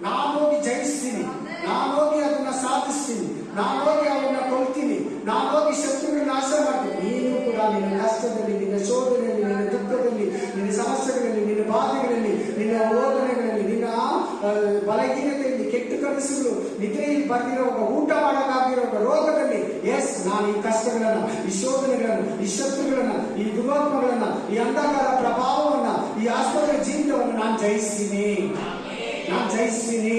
ನಾನು ಹೋಗಿ ಜಯಿಸ್ತೀನಿ, ನಾನು ಹೋಗಿ ಅದನ್ನ ಸಾಧಿಸ್ತೀನಿ, ನಾನು ಹೋಗಿ ಅವನ್ನ ಕೊಲ್ತೀನಿ, ನಾನು ಹೋಗಿ ಶತ್ರುಗಳನ್ನ ನಾಶ ಮಾಡ್ತೀನಿ. ನೀನು ಕೂಡ ನಿನ್ನ ಕಷ್ಟದಲ್ಲಿ, ನಿನ್ನ ಶೋಧನೆಯಲ್ಲಿ, ನಿನ್ನ ದುಃಖದಲ್ಲಿ, ನಿನ್ನ ಸಮಸ್ಯೆಗಳಲ್ಲಿ, ನಿನ್ನ ಬಾಧೆಗಳಲ್ಲಿ, ನಿನ್ನ ಓದನೆಗಳಲ್ಲಿ, ನಿನ್ನ ಬಲಹೀನತೆಯಲ್ಲಿ, ಕೆಟ್ಟ ಕನಸುಗಳು, ನಿದ್ರೆಯಲ್ಲಿ ಬರ್ದಿರುವಾಗ, ಊಟ ಮಾಡೋಕ್ಕಾಗಿರುವಾಗ, ರೋಗದಲ್ಲಿ, ಎಸ್ ನಾನು ಈ ಕಷ್ಟಗಳನ್ನ, ಈ ಶೋಧನೆಗಳನ್ನ, ಈ ಶತ್ರುಗಳನ್ನ, ಈ ದುರಾತ್ಮಗಳನ್ನ, ಈ ಅಂಧಕಾರ ಪ್ರಭಾವವನ್ನ, ಈ ಆಸ್ಪತ್ರೆ ಜೀವಿತವನ್ನು ನಾನು ಜಯಿಸ್ತೀನಿ, ನಾನು ಜಯಿಸ್ತೀನಿ.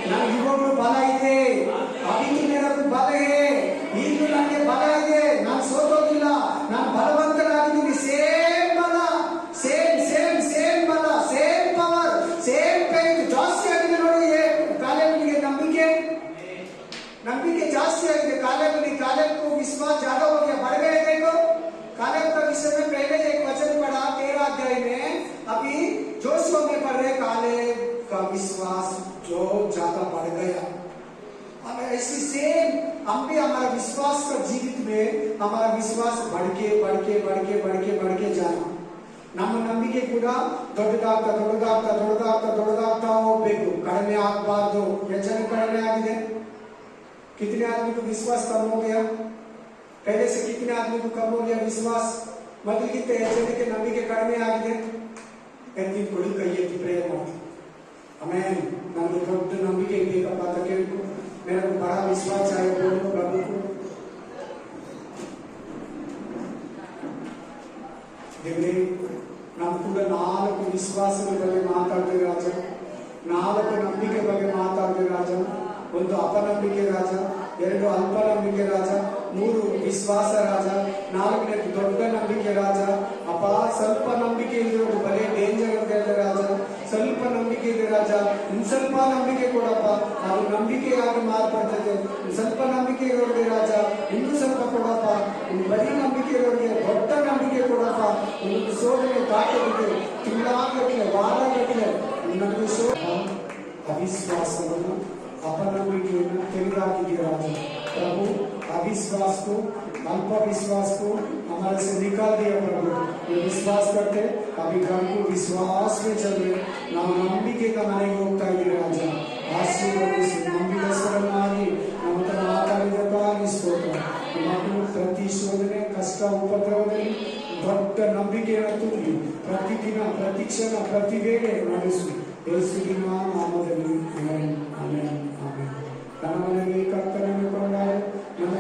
ನನಗೆ ಇವಾಗಲೂ ಬಲ ಇದೆ, ಅವಿತು ಮೇరకు ಬಲ ಇದೆ, ಈಗಲೂ ನನಗೆ ಬಲ ಇದೆ, ನಾನು ಸೋತೋಗಿಲ್ಲ, ನಾನು ಬಲವಂತನಾಗಿದ್ದೀನಿ. ಸೇಮ್ ಬಲ, ಸೇಮ್ ಸೇಮ್ ಸೇಮ್ ಬಲ, ಸೇಮ್ ಪವರ್, ಸೇಮ್ ಫೇತ್ ಜಾಸ್ತಿ ಆಗಿದೆ ನೋಡಿ. ಕಾಲೇಬನಿಗೆ ನಂಬಿಕೆ ಜಾಸ್ತಿ ಆಗಿದೆ. कालेब को विश्वास ज्यादा हो गया, बढ़ गए। देखो कालेब का विषय में पहले एक वचन पढ़ा 13 अध्याय में, अभी जोशुआ में पढ़ रहे कालेब का विश्वास जो ज्यादा बढ़ गया। अब ऐसी सेम हम भी हमारा विश्वास का जीवित में हमारा विश्वास बढ़ के जाना. ನಮ್ಮ ನಂಬಿಕೆ ಕೂಡ ದೊಡ್ಡದಾಗ್ತಾ ಹೋಗ್ಬೇಕು, ಕಡಿಮೆ ಆಗಬಾರ್ದು. ಎಷ್ಟು ಕಡಿಮೆ ಆಗಿದೆ? कितने आदमी को विश्वास कम हो गया? पहले से कितने आदमी को कम हो गया विश्वास? मतलब कितने ऐसे के ನಂಬಿಕೆ ಕಡಿಮೆ ಆಗಿದೆ? ಎತ್ತಿ ಕೊಡಿ, ಕೈ ಎತ್ತಿ ಪ್ರೇಯರ್ ಮಾಡಿ. ಆಮೆನ್. ನನಗೆ ದೊಡ್ಡ ನಂಬಿಕೆ ಬೇಕಪ್ಪ ಅಂತ ಕೇಳ್ಕೊ. मेरे को बड़ा विश्वास चाहिए, बोलो प्रभु को. देवरे ನಾವು ಕೂಡ 4 ವಿಶ್ವಾಸಗಳ ಬಗ್ಗೆ ಮಾತಾಡ್ತೀವಿ ರಾಜ, 4 ನಂಬಿಕೆ ಬಗ್ಗೆ ಮಾತಾಡ್ತೀವಿ ರಾಜ. 1 ಅಪನಂಬಿಕೆ ರಾಜ, 2 ಅಲ್ಪನಂಬಿಕೆ ರಾಜ, 3 ವಿಶ್ವಾಸ ರಾಜ, 4ನೇದು ದೊಡ್ಡ ನಂಬಿಕೆ ರಾಜ. ಅಪ್ಪ ಸ್ವಲ್ಪ ನಂಬಿಕೆ ಇರೋದು ಬರೀ ಡೇಂಜರ್ ಅಂತ ಹೇಳ್ತಾರೆ ರಾಜ. ಸ್ವಲ್ಪ ನಂಬಿಕೆ ಇದೆ ರಾಜ, ಇನ್ನು ಸ್ವಲ್ಪ ನಂಬಿಕೆ ಕೊಡಪ್ಪ, ಅದು ನಂಬಿಕೆಯಾಗಿ ಮಾರ್ಪಡ್ತದೆ. ಸ್ವಲ್ಪ ನಂಬಿಕೆ ಇರೋರಿಗೆ ರಾಜ ಇನ್ನೂ ಸ್ವಲ್ಪ ಕೊಡಪ್ಪ, ಇನ್ನು ಬರೀ ನಂಬಿಕೆ ಇರೋರಿಗೆ ದೊಡ್ಡ ನಂಬಿಕೆ ಕೊಡಪ್ಪ. ಒಂದು ಶೋಧನೆ ದಾಟೋದಿದೆ, ತಿಂಗಳಾಗಲಿಲ್ಲ, ವಾರಗಟ್ಟಲೆ ನನಗೆ ಅವಿಶ್ವಾಸವನ್ನು, अपनंबिकेಯನ್ನು ತೆಗೆದಾಕಿದ್ದೀಯ ರಾಜ. प्रभु अविश्वास को, अल्प विश्वास को हमारे से निकाल दिया प्रभु. ये विश्वास करते अभी घर को विश्वास में चल रहे, ನಾವು ನಂಬಿಕೆಯ ಮನೆಗೆ ಹೋಗ್ತಾ ಇದ್ದೀವಿ ರಾಜ. ಆಶೀರ್ವದಿಸಿ, ನಂಬಿಕೆಸ್ವರನ್ನಾಗಿ ನಮ್ಮ ಹತ್ರ ಮಾತಾಡಿದಕ್ಕಾಗಿ ಸ್ತೋತ್ರ. ಮಕ್ಕಳು ಪ್ರತಿ ಶೋಧನೆ, ಕಷ್ಟ, ಉಪದ್ರವದಲ್ಲಿ ದೊಡ್ಡ ನಂಬಿಕೆಯನ್ನು ತುಂಬಿ ಪ್ರತಿದಿನ, ಪ್ರತಿ ಕ್ಷಣ, ಪ್ರತಿ ವೇಳೆ ನಡೆಸು. ಯೇಸುವಿನ ನಾಮದಲ್ಲಿ ಆಮೆನ್, ಆಮೆನ್, ಆಮೆನ್. ನಮ್ಮ ಮನೆಗೆ ಕರ್ತನನ್ನು ಕೊಂಡಾರೆ ನಮ್ಮ